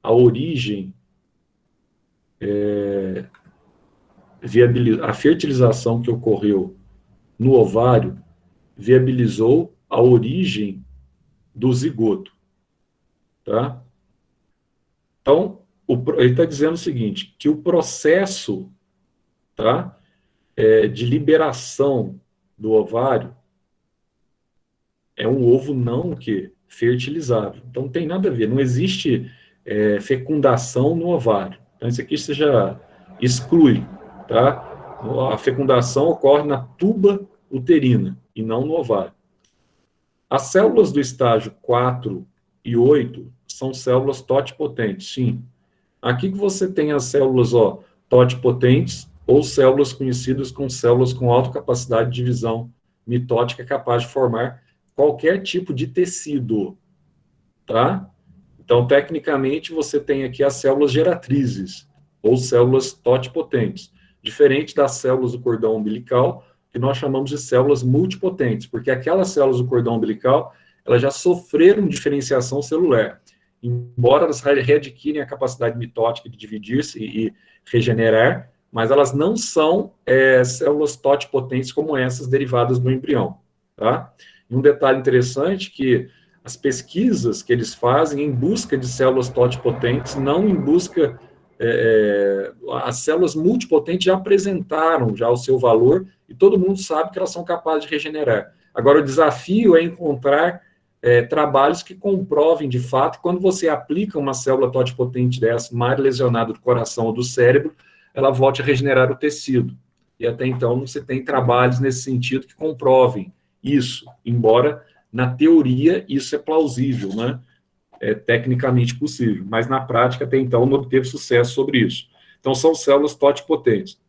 a origem, a fertilização que ocorreu no ovário viabilizou a origem do zigoto, tá? Então, ele está dizendo o seguinte, que o processo, tá, de liberação do ovário é um ovo não fertilizável. Então, não tem nada a ver, não existe fecundação no ovário. Então, isso aqui você já exclui, tá? A fecundação ocorre na tuba uterina e não no ovário. As células do estágio 4 e 8 são células totipotentes, sim. Aqui que você tem as células totipotentes ou células conhecidas como células com alta capacidade de divisão mitótica capaz de formar qualquer tipo de tecido, tá? Então, tecnicamente, você tem aqui as células geratrizes ou células totipotentes, diferente das células do cordão umbilical, que nós chamamos de células multipotentes, porque aquelas células do cordão umbilical, elas já sofreram diferenciação celular. Embora elas readquirem a capacidade mitótica de dividir-se e regenerar, mas elas não são células totipotentes como essas derivadas do embrião, tá? E um detalhe interessante que as pesquisas que eles fazem em busca de células totipotentes, não em busca... as células multipotentes já apresentaram já o seu valor e todo mundo sabe que elas são capazes de regenerar. Agora, o desafio é encontrar trabalhos que comprovem, de fato, quando você aplica uma célula totipotente dessa, uma área lesionada do coração ou do cérebro, ela volte a regenerar o tecido. E até então você tem trabalhos nesse sentido que comprovem isso, embora na teoria isso é plausível, né? É tecnicamente possível, mas na prática até então não obteve sucesso sobre isso. Então são células totipotentes.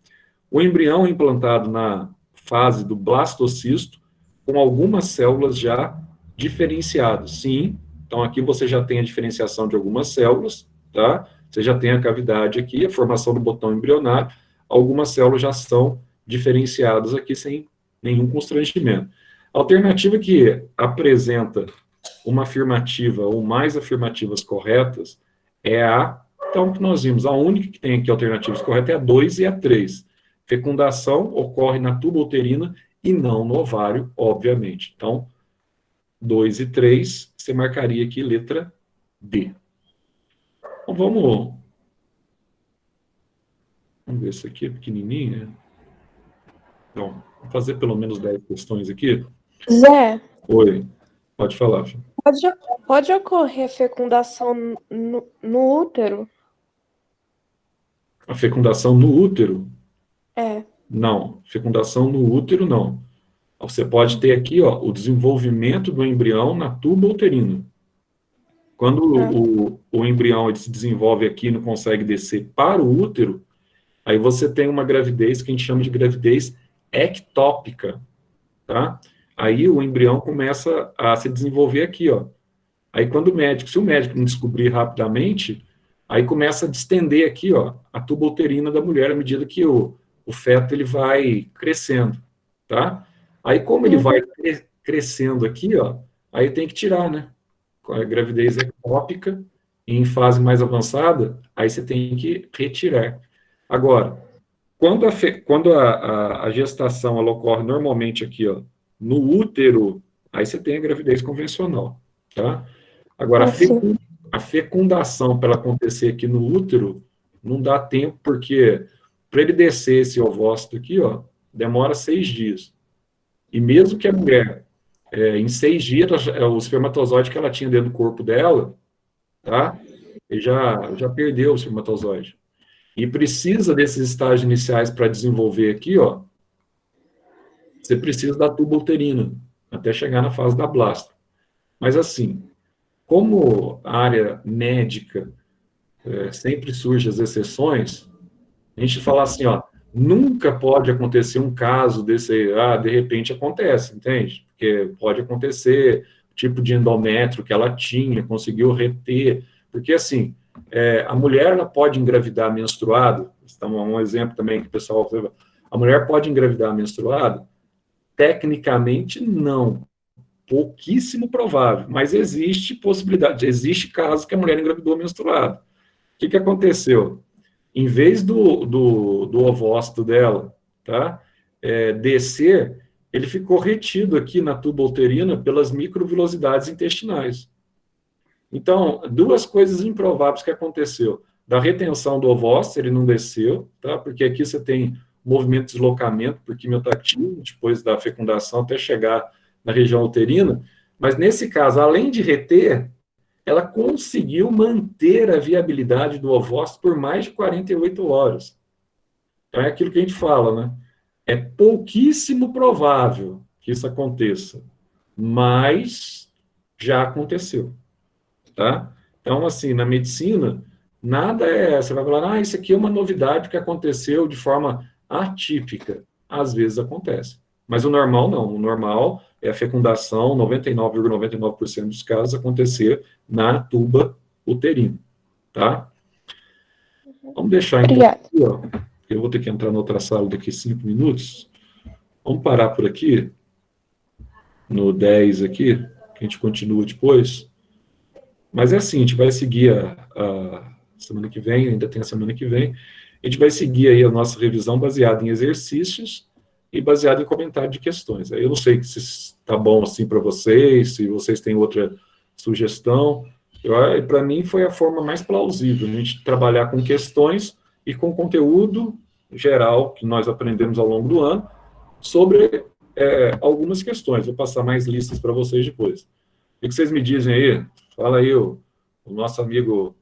O embrião é implantado na fase do blastocisto com algumas células já diferenciadas. Sim, então aqui você já tem a diferenciação de algumas células, tá? Você já tem a cavidade aqui, a formação do botão embrionário, algumas células já são diferenciadas aqui sem nenhum constrangimento. A alternativa que apresenta uma afirmativa ou mais afirmativas corretas é então, que nós vimos, a única que tem aqui alternativas corretas é a 2 e a 3. Fecundação ocorre na tuba uterina e não no ovário, obviamente. Então, 2 e 3, você marcaria aqui letra D. Então, vamos ver isso aqui, é pequenininha. Então, vou fazer pelo menos 10 questões aqui. Zé. Oi, pode falar, filho. Pode ocorrer fecundação no útero? A fecundação no útero? É. Não, fecundação no útero não. Você pode ter aqui, ó, o desenvolvimento do embrião na tuba uterina. Quando o embrião ele se desenvolve aqui e não consegue descer para o útero, aí você tem uma gravidez que a gente chama de gravidez ectópica, tá? Aí o embrião começa a se desenvolver aqui, ó. Aí quando se o médico não descobrir rapidamente, aí começa a distender aqui, ó, a tuba uterina da mulher à medida que o feto ele vai crescendo, tá? Aí como ele vai crescendo aqui, ó, aí tem que tirar, né? Com a gravidez ectópica, em fase mais avançada, aí você tem que retirar. Agora, quando a gestação ela ocorre normalmente aqui, ó, no útero, aí você tem a gravidez convencional, tá? Agora, a fecundação para ela acontecer aqui no útero, não dá tempo, porque para ele descer esse ovócito aqui, ó, demora 6 dias. E mesmo que a mulher, em 6 dias, o espermatozoide que ela tinha dentro do corpo dela, tá? Ele já perdeu o espermatozoide. E precisa desses estágios iniciais para desenvolver aqui, ó. Você precisa da tuba uterina, até chegar na fase da blasta. Mas assim, como a área médica sempre surge as exceções, a gente fala assim, ó, nunca pode acontecer um caso desse, de repente acontece, entende? Porque pode acontecer tipo de endométrio que ela tinha, conseguiu reter, porque assim, a mulher ela pode engravidar menstruada, então um exemplo também que o pessoal, a mulher pode engravidar menstruada? Tecnicamente não, pouquíssimo provável, mas existe possibilidade, existe caso que a mulher engravidou menstruada. O que aconteceu? Em vez do ovócito dela, tá, descer, ele ficou retido aqui na tuba uterina pelas microvilosidades intestinais. Então, duas coisas improváveis que aconteceu. Da retenção do ovócito, ele não desceu, tá, porque aqui você tem movimento de deslocamento por quimiotatina, depois da fecundação até chegar na região uterina, mas nesse caso, além de reter, ela conseguiu manter a viabilidade do ovócito por mais de 48 horas. Então, é aquilo que a gente fala, né? É pouquíssimo provável que isso aconteça, mas já aconteceu, tá? Então, assim, na medicina, nada você vai falar, isso aqui é uma novidade que aconteceu de forma atípica. Às vezes acontece. Mas o normal não. O normal é a fecundação, 99,99% dos casos, acontecer na tuba uterina, tá? Vamos deixar então aqui, ó. Eu vou ter que entrar na outra sala daqui 5 minutos. Vamos parar por aqui, no 10 aqui, que a gente continua depois. Mas é assim, a gente vai seguir a semana que vem, ainda tem a semana que vem, a gente vai seguir aí a nossa revisão baseada em exercícios e baseada em comentário de questões. Aí eu não sei se está bom assim para vocês, se vocês têm outra sugestão. Para mim foi a forma mais plausível, a gente trabalhar com questões e com conteúdo geral que nós aprendemos ao longo do ano sobre algumas questões. Vou passar mais listas para vocês depois. que vocês me dizem aí? Fala aí, o nosso amigo,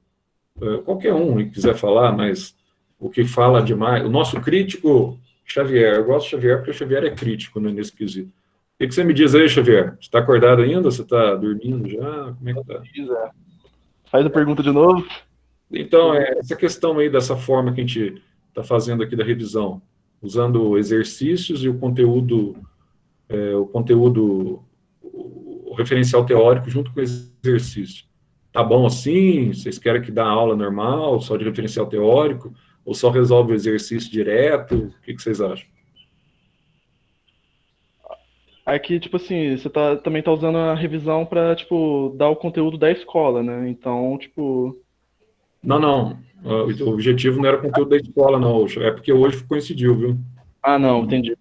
qualquer um que quiser falar, mas o que fala demais, o nosso crítico Xavier, eu gosto do Xavier porque o Xavier é crítico, né, nesse quesito. O que você me diz aí, Xavier? Você está acordado ainda? Você está dormindo já? Como é que tá? Faz a pergunta de novo. Então, essa questão aí dessa forma que a gente está fazendo aqui da revisão, usando exercícios e o conteúdo, o referencial teórico junto com o exercício. Tá bom assim? Vocês querem que dá aula normal, só de referencial teórico, ou só resolve o exercício direto? O que vocês acham? Aqui, tipo assim, você também tá usando a revisão para, tipo, dar o conteúdo da escola, né? Então, tipo... Não. O objetivo não era o conteúdo da escola, não. É porque hoje coincidiu, viu? Ah, não, entendi.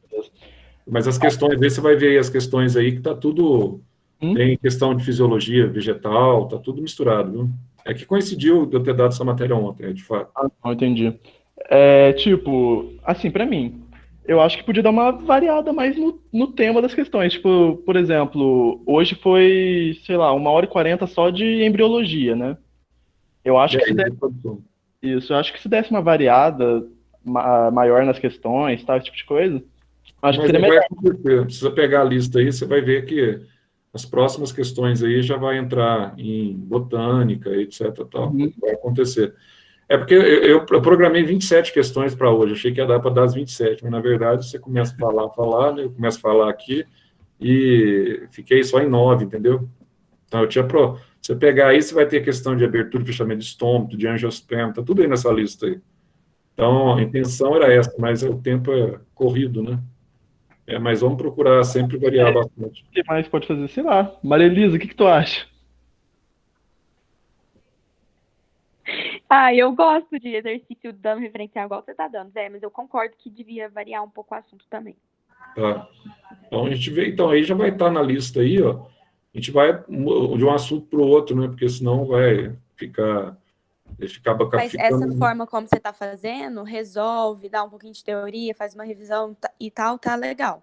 Mas as questões, aí você vai ver aí as questões aí que tá tudo... Tem questão de fisiologia vegetal, tá tudo misturado, viu? É que coincidiu de eu ter dado essa matéria ontem, de fato. Ah, não, entendi. Tipo, assim, pra mim, eu acho que podia dar uma variada mais no tema das questões. Tipo, por exemplo, hoje foi, sei lá, 1h40 só de embriologia, né? Eu acho que se desse, eu acho que se desse uma variada maior nas questões, tal, esse tipo de coisa, acho que seria melhor. Precisa pegar a lista aí, você vai ver que as próximas questões aí já vai entrar em botânica, etc. Tal. Vai acontecer. É porque eu programei 27 questões para hoje, achei que ia dar para dar as 27, mas na verdade você começa a falar, né? Eu começo a falar aqui e fiquei só em 9, entendeu? Então, você pegar aí, você vai ter questão de abertura e fechamento de estômago, de angiosperma, tá tudo aí nessa lista aí. Então, a intenção era essa, mas o tempo é corrido, né? Mas vamos procurar sempre variar bastante. O que mais pode fazer? Sei lá. Maria Elisa, o que tu acha? Eu gosto de exercício dando referencial igual você tá dando, Zé, mas eu concordo que devia variar um pouco o assunto também. Tá. Então, a gente vê, então, aí já vai estar na lista aí, ó. A gente vai de um assunto para o outro, né? Porque senão vai ficar... Mas essa forma como você tá fazendo, resolve, dá um pouquinho de teoria, faz uma revisão e tal, tá legal.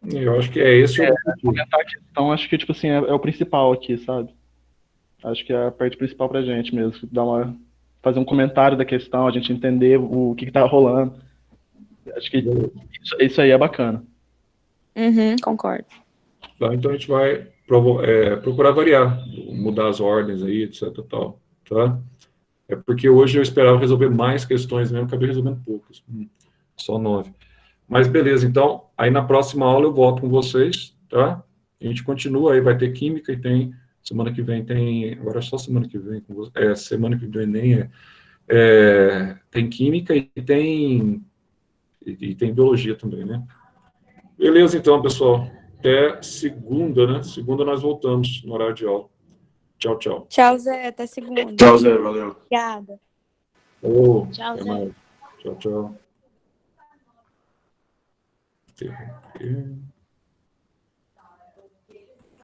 Eu acho que é esse o objetivo. Comentar a questão, acho que, tipo assim, é o principal aqui, sabe? Acho que é a parte principal pra gente mesmo. Fazer um comentário da questão, a gente entender o que tá rolando. Acho que isso aí é bacana. Concordo. Tá, então a gente vai procurar variar, mudar as ordens aí, etc. Tal, tá? É porque hoje eu esperava resolver mais questões mesmo, acabei resolvendo poucas. Só 9. Mas beleza, então, aí na próxima aula eu volto com vocês, tá? A gente continua, aí vai ter química e tem... Semana que vem tem... Agora é só semana que vem com vocês. Semana que vem nem tem química e tem biologia também, né? Beleza, então, pessoal. Até segunda, né? Segunda nós voltamos no horário de aula. Tchau, tchau. Tchau, Zé. Até segunda. Tchau, Zé. Valeu. Obrigada. Tchau, Até Zé. mais. Tchau, tchau.